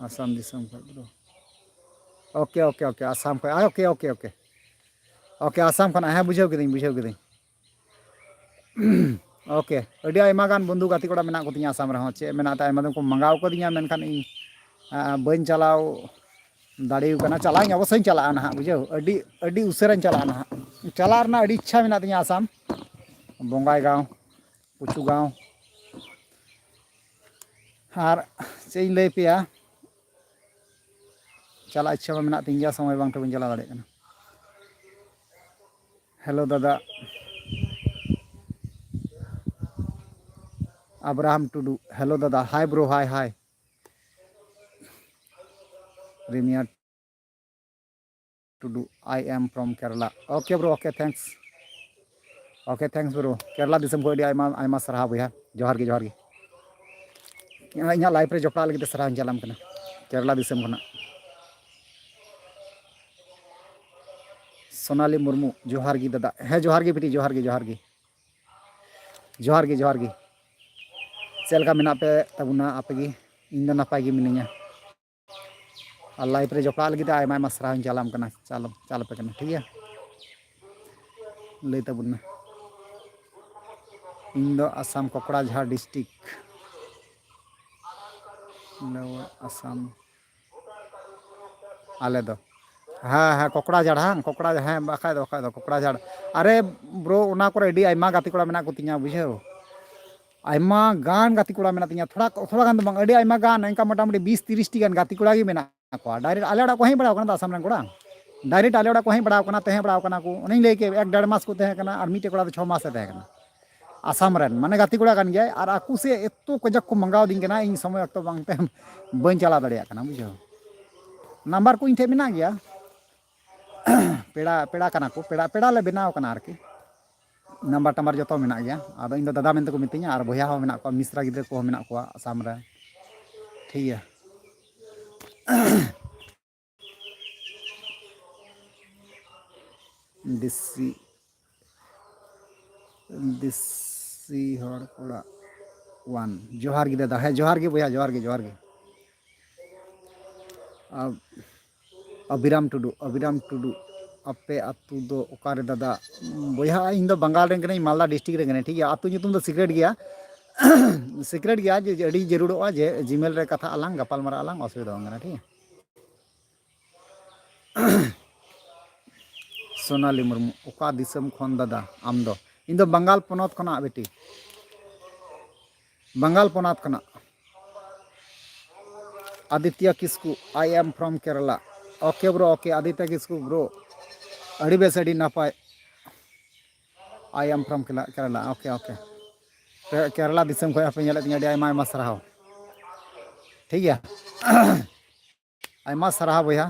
आसाम दिसम खय ब्रो ओके आसाम खय ओके आसाम खना हाँ बुझाव किदिन ओके अड़ी आयमा गान बंधु गाती कोड़ा मेना को तिया आसाम रे हो चे मेना ता आयमा दम को मंगाव को दिया मेनखान इ बन चलाव दाड़ी कना चलाኝ अवश्य चला ना बुझाव अड़ी उसराñ चला ना चला रना अड़ी इच्छा मेना तिया आसाम बोंगाई गाँव पुचू गाँव और चे लय पेया चला इच्छा मेना तिया समय बांग बन चला दाड़े कना हेलो दादा अब्राहम टुडू हेलो दादा hi bro hi Rimia Tudu I am from Kerala okay bro okay thanks bro Kerala दिसम को आयमा सरहा भैया जोहार गे इኛ लाइफ रे जपड़ा लगे सरहा चलाम कना केरला दिसम खना सोनाली मुर्मू जोहार गे दादा है जोहार गे बेटी जोहार गे चलका मेना पे तबुना आपगी इन दो नपाय गे मिनिया और लाइफ रे जपड़ा लगे आयमा सरहा चलाम कना चाल पे कना ठीक है लय तबुना इन दो आसाम कोकड़ाझार डिस्ट्रिक्ट आसाम आले दो हाँ कोकड़ाझार हाँ बाखा दो कोकड़ाझार अरे ब्रो ओना करे अड़ी आयमा गाती कोड़ा मेना को तिया बुझाव आयमा गान गाती कोड़ा मेना तिया थोड़ा गान दो बांग अड़ी आयमा गान इनका मोटामुटी 20-30 टी गान गाती कोड़ा गे मेना को डायरेक्ट आले ओड़ा को हें बड़ा कना आसाम रेन कोड़ा डायरेक्ट आले ओड़ा को हें बड़ा कना तेहे बड़ा कना को उनी लय के 1-1.5 मास को तेहे कना और मीटे कोड़ा 6 मास तेहे कना आसाम रेन माने गाती कोड़ा कान गया और आकु से एतो कजक को मंगाव दिन कना इन समय अक्तो बांग ते बन चला दाड़िया कना बुझाव नंबर को इन ठे मेना गया पेड़ा कना को पेड़ा ले बनाव कना आरकी नंबर जो मेना गया आदो इन दादा मेनते को मितिया और भैया हो मेना को मिश्रा गिद्रे को मेना को आसाम रे ठीक है दिसी दिसी हर कोड़ा वन जोहार गे दादा है जोहार गे भैया जोहार गे अब अभिराम टुडू आपे आतु दो ओकारे दादा भैया इन दो बंगाल रेन कने मालदा डिस्ट्रिक्ट रे कने ठीक है आतु nyutum दो सीक्रेट गया जे अड़ी जरूरत जे जीमेल रे कथा आलांग गपाल मारा आलांग असुविधा होंगे ठीक है सोनाली मुर्मू ओका दिसम खन दादा आम दो इन दो बंगाल पोनोत खना बेटी बंगाल पोनोत खना Aditya Kisku I am from Kerala okay bro okay Aditya Kisku bro अड़ी बेस अड़ी नापाय I am from Kerala okay okay Kerala दिसम खय आपे नेले तिया आयमा आयमा सराहाव ठीक है आयमा सराहा भैया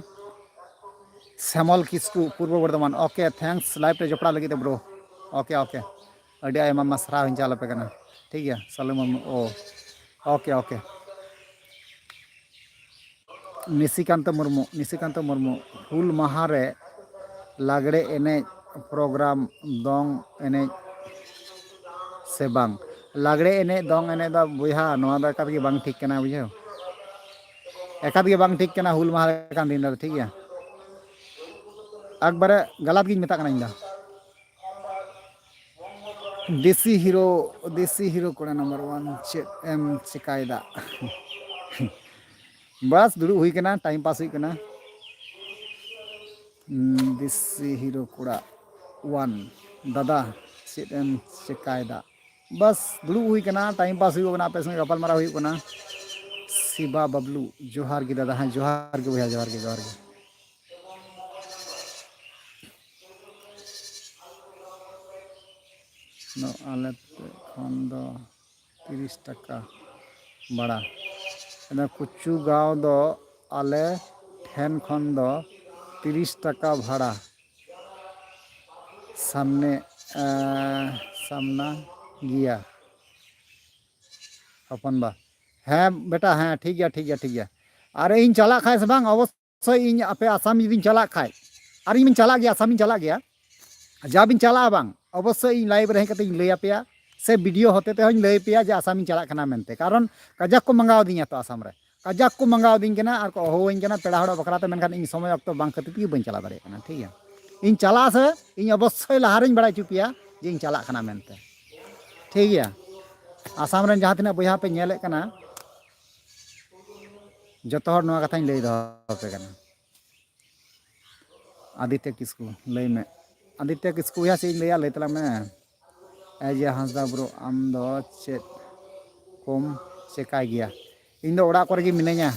श्यामल किस्कू पूर्व बर्धमान ओके थैंक्स लाइव रे जपड़ा लगी ब्रो ओके ओके अड़ी आयमा सराहाव इन चाल पे कना ठीक है सलम ओ ओके ओके निशिकांत मुर्मू हुल महारे लागड़े एने प्रोग्राम दोंग एने से बांग लागड़े एने दोंग एने दा बुझा नोआ दा एकात गे बांग ठीक कना बुझाओ एकात गे बांग ठीक कना हुल महारे कान दिन दा ठीक है एकबारे गलत गिन मेता कना इन दा देसी हीरो कोड़ा नंबर 1 चेक एम चिकायदा बस दुड़ू हुई कना टाइम पास हुई कना देसी हीरो कोड़ा 1 दादा चेक एम चिकायदा बस दुड़ू हुई कना टाइम पास हुई कना पे संगे गपाल मारा हुई कना शिबा बबलू जोहार गे दादा हाँ जोहार गे भैया जोहार गे नो आले खन दो 30 टाका बड़ा कुचु गाँव दो आले ठेन खन दो 30 टाका भाड़ा सामना गया अपन बा हाँ बेटा हाँ ठीक है अरे इन चला खाए से बांग अवश्य इन आपे आसाम जुदी चला खाए अरे इन चला गया आसाम चला गया जब इन चला बांग अवश्य इन लाइव रहे कते इन लैया पेया से वीडियो होते ते हन लैय पेया जे आसाम इन चला कना मेनते कारण कजाक को मंगाव दिया तो आसाम रे कजाक को मंगाव दिन कना और को होइन कना पेड़ा हड़ बकराते मेनखान इन समय अक्तो बांग खातिर ती बन चला दाड़े कना ठीक है इन चला से इन अवश्य लहारिन बड़ा चुपिया जे इन चला कना मेनते ठीक है आसाम रेन जहाँ तिना बया पे नेले कना जतो हर नोआ कथाइन लैय दो पे कना आदित्य किस्कू लैय में आदित्य किस्कू या से लैया लैय तला में एजे हांसदा ब्रो आम दो चेक कम चेकाय गया इन दो ओड़ा करे गे मिनाया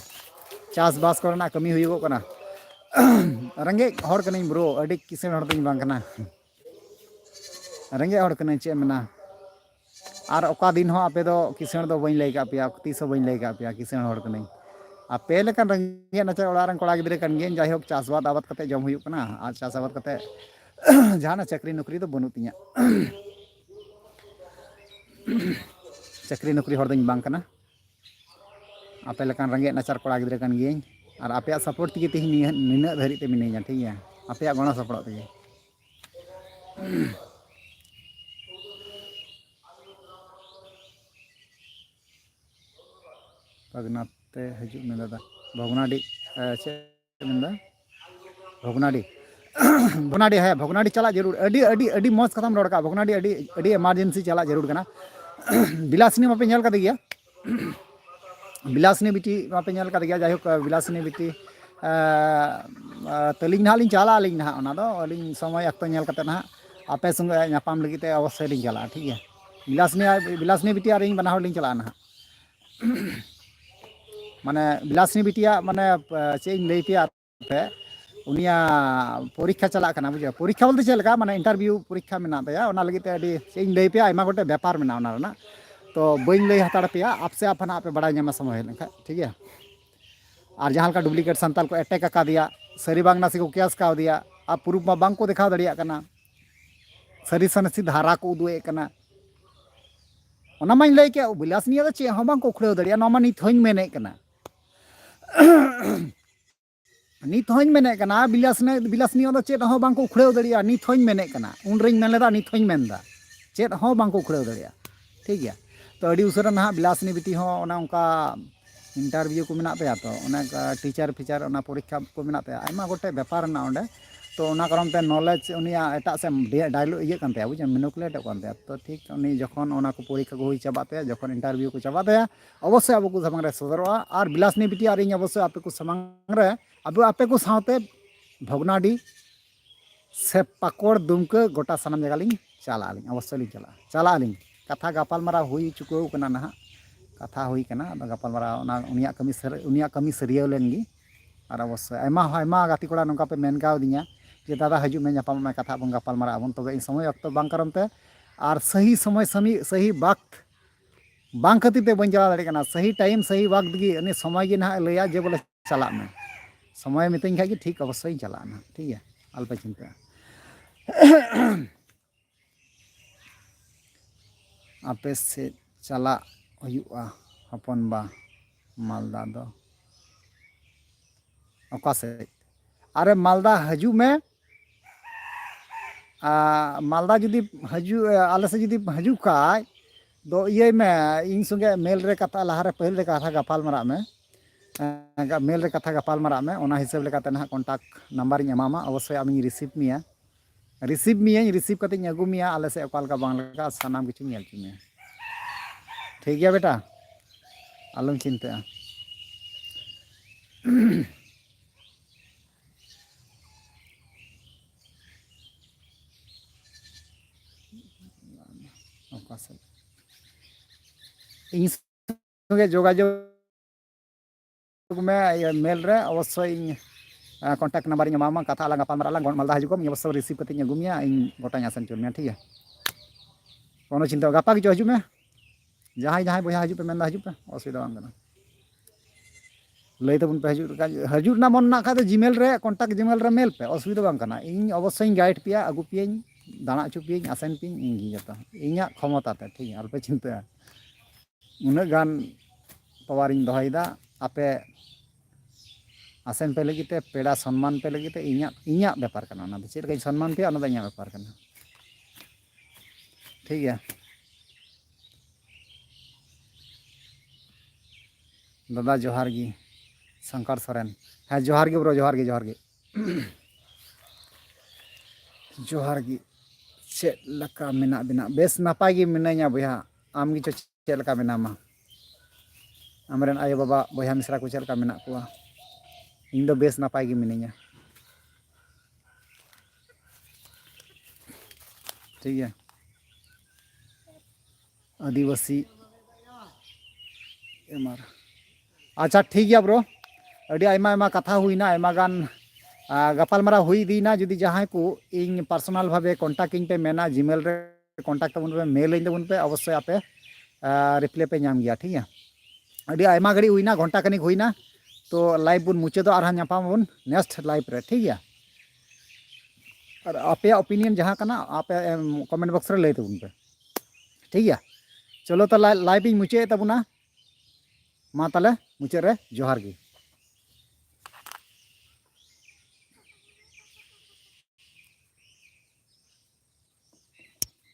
चास बास करना कमी हुईगो कना रंगे हर कनाई ब्रो अडी किसेन हर दिन बांग कना रंगे हर कनाई चे मेना और ओका दिन हो आपे दो किसेन दो बइन लैय का पेया तीस बइन लैय का पेया किसेन हर कनाई आपे लेकन रंगे नचा ओड़ा रंग कोड़ा गिद्रे कन गेन जाय होक चासबाद आबाद कते जम हुयुक कना आ चास आबाद कते जहाना चाकरी नौकरी तो बनु तिया चाकरी नौकरी हर दिन बांग कना आपे लेकन रंगे नचार कोड़ा गिद्रे कन गेन और आपे सपोर्ट तेगे तेही निना धरी ते मिनेया ठीक है आपे गणा सपोर्ट तेगे पगनाते हजू में दादा भगनाडी भगनाडी है भगनाडी चला जरूर अडी अडी अडी मौज कथम रोड़का भगनाडी अडी अडी इमरजेंसी चला जरूर कना बिलासनी मापे नेल कदे गया बिलासनी बिटी मापे नेल कदे गया जायहोक बिलासनी बिटी तलिंग ना लिंग चला लिंग ना ओना दो लिंग समय अक्तो नेल कते ना आपे संगे नापाम लगी ते अवश्य लिंग चला ठीक है बिलासनी बिटी और इन बना हर लिंग चला ना माने बिलासनी बिटिया माने चे लैय पे पे उनिया परीक्षा चला कना बुझा परीक्षा बोलते चलका माने इंटरव्यू परीक्षा मेना तया ओना लगी ते अडी चे लैय पे आयमा गोटे व्यापार मेना ओना रना तो बइन लैय हताड़ पेया आपसे आपना आपे बड़ा ᱧᱟᱢᱟ समय लेखा ठीक है और जहाँ का डुप्लीकेट संताल को अटैक का दिया सरी बांग नासी को केस का दिया आप प्रूफ में बांग को दिखा दड़िया कना सरी सनसी धारा को उदुए कना ओना माइन लैय के बिलासनी चे हम बांग को उखड़ाव दड़िया नो मा नित हईं मेने कना ᱱᱤᱛ ᱦᱚᱸᱧ ᱢᱮᱱᱮᱫ ᱠᱟᱱᱟ ᱵᱤᱞᱟᱥᱱᱤᱭᱚ ᱫᱚ ᱪᱮᱫ ᱦᱚᱸ ᱵᱟᱝᱠᱚ ᱩᱠᱷᱲᱟᱹᱣ ᱫᱟᱲᱮᱭᱟᱜᱼᱟ ᱱᱤᱛ ᱦᱚᱸᱧ ᱢᱮᱱᱮᱫ ᱠᱟᱱᱟ ᱩᱱᱨᱮᱧ ᱢᱮᱱ ᱞᱮᱫᱟ ᱱᱤᱛ ᱦᱚᱸᱧ ᱢᱮᱱᱫᱟ ᱪᱮᱫ ᱦᱚᱸ ᱵᱟᱝᱠᱚ ᱩᱠᱷᱲᱟᱹᱣ ᱫᱟᱲᱮᱭᱟᱜᱼᱟ ᱴᱷᱤक ᱜᱮᱭᱟ ᱛᱚ ᱟᱹᱰᱤ ᱩᱥᱟᱹᱨᱟ ᱱᱟᱦᱟᱜ ᱵᱤᱞᱟᱥᱱᱤ ᱵᱤᱴᱤ ᱦᱚᱸ ᱚᱱᱮ ᱚᱱᱠᱟ इंटरव्यू को मेना तया तो टीचर फीचर परीक्षा को मेना तया आयमा गोटे बेपार ना ओंडे तो ओना कारण ते नॉलेज उनिया एटा से डायलॉग इये कान तया बुझे मैनिपुलेट कान तया तो ठीक उनी जखन ओना को परीक्षा को हुई चाबा तया जखन इंटरव्यू को चाबा तया अवश्य अब को सामने सदरवा और बिलासनी बिटी और इन अवश्य आपे को सामने अब आपे को साथे भगनाडी से पाकड़ दुमका गोटा सानाम जगह लिंग चला लिंग अवश्य लिंग चला लिंग कथा गापाल मारा हुई चुको कना ना कथा हुई कना गापाल मारा उनिया कमी सरिया लेनगी और अवश्य आयमा गाती कोड़ा नौका पे मेन कावदिया जे दादा हजू में नापाम में कथा बन गापाल मारा बन तबे इन समय अक्त बांग करमते और सही समय सही वक्त बांग खातिर ते बन चला दाड़े कना सही टाइम सही वक्त गी उनी समय गी ना लैया जे बोले चला में समय मितኝ खागी ठीक अवश्य चला ना ठीक है अल्प चिंता आपे से चला हुआ हपन बा मालदा दो अका से अरे मालदा हजू में मालदा जुदी हजू आले से जुदी हजू खाय दो ये में इन संगे मेल रे कथा लहारे पहल रे कथा गापाल मारा में मेल रे कथा गापाल मारा में ओना हिसाब लेकाते ना कॉन्टैक्ट नंबर इन एमामा अवश्य आमी रिसीव मिया रिसीव कते अगु मिया आले से अकाल का बांग लगा सानाम किछु नेल चिमे ठीक है बेटा आलम चिंता इन संगे जोगाजोग में मेल रे अवश्य कॉन्टैक्ट नंबर इन एमामा कथा आला गापाल मारा मालदा हजू को अवश्य रिसीव कते अगु मिया इन गोटा आसन चल में ठीक है कोनो चिंता गापा की हजू में जहाँ जहाँ बया हजू पे मेन हजू पे असुविधा बांग लई तबन पे हजू ना मन ना खा जीमेल रे कॉन्टैक्ट जीमेल रे मेल पे असुविधा बांग कना इन अवश्य गाइड पिया अगु पियन दाना चु पियन आसन पियन इन जता इन्या क्षमता ते ठीक है अल्पे चिंता उन गान पावर इन दहाइदा आपे आसन पे लगी ते पेड़ा सम्मान पे लगी ते इन्या व्यापार कना ना चेद का सम्मान पे ना इन्या व्यापार कना ठीक है दादा जोहार गी शंकर सोरेन हाँ जोहार गे ब्रो जोहार गे जोहार गी चेद लका मेना बिना बेस नापाय गे मिनाया बया आम गी चेद लका मेनामा आमरेन आयो बाबा बया मिश्रा को चेद लका मेना कुआ इन दो बेस नापाय गे मिनाया ठीक है आदिवासी एमआर अच्छा ठीक है ब्रो अड़ी आयमा कथा हुईना आयमा गान गापाल मारा हुई दीना जुदी जहाँ को इन पर्सनल भावे कॉन्टैक्ट इन पे मेना जीमेल रे कॉन्टैक्ट तबन पे मेल इन तबन पे अवश्य आपे रिप्लाई पे नाम गया ठीक है अड़ी आयमा घड़ी हुईना घंटा कनिक हुईना तो लाइव बुन मुचे दो आरहा नापाम बुन नेक्स्ट लाइव रे ठीक है और आपे ओपिनियन जहाँ कना आपे कमेंट बॉक्स रे लई तबन पे ठीक है चलो तो लाइव इन मुचे तबना मा ताले मुचे रे जोहार गी।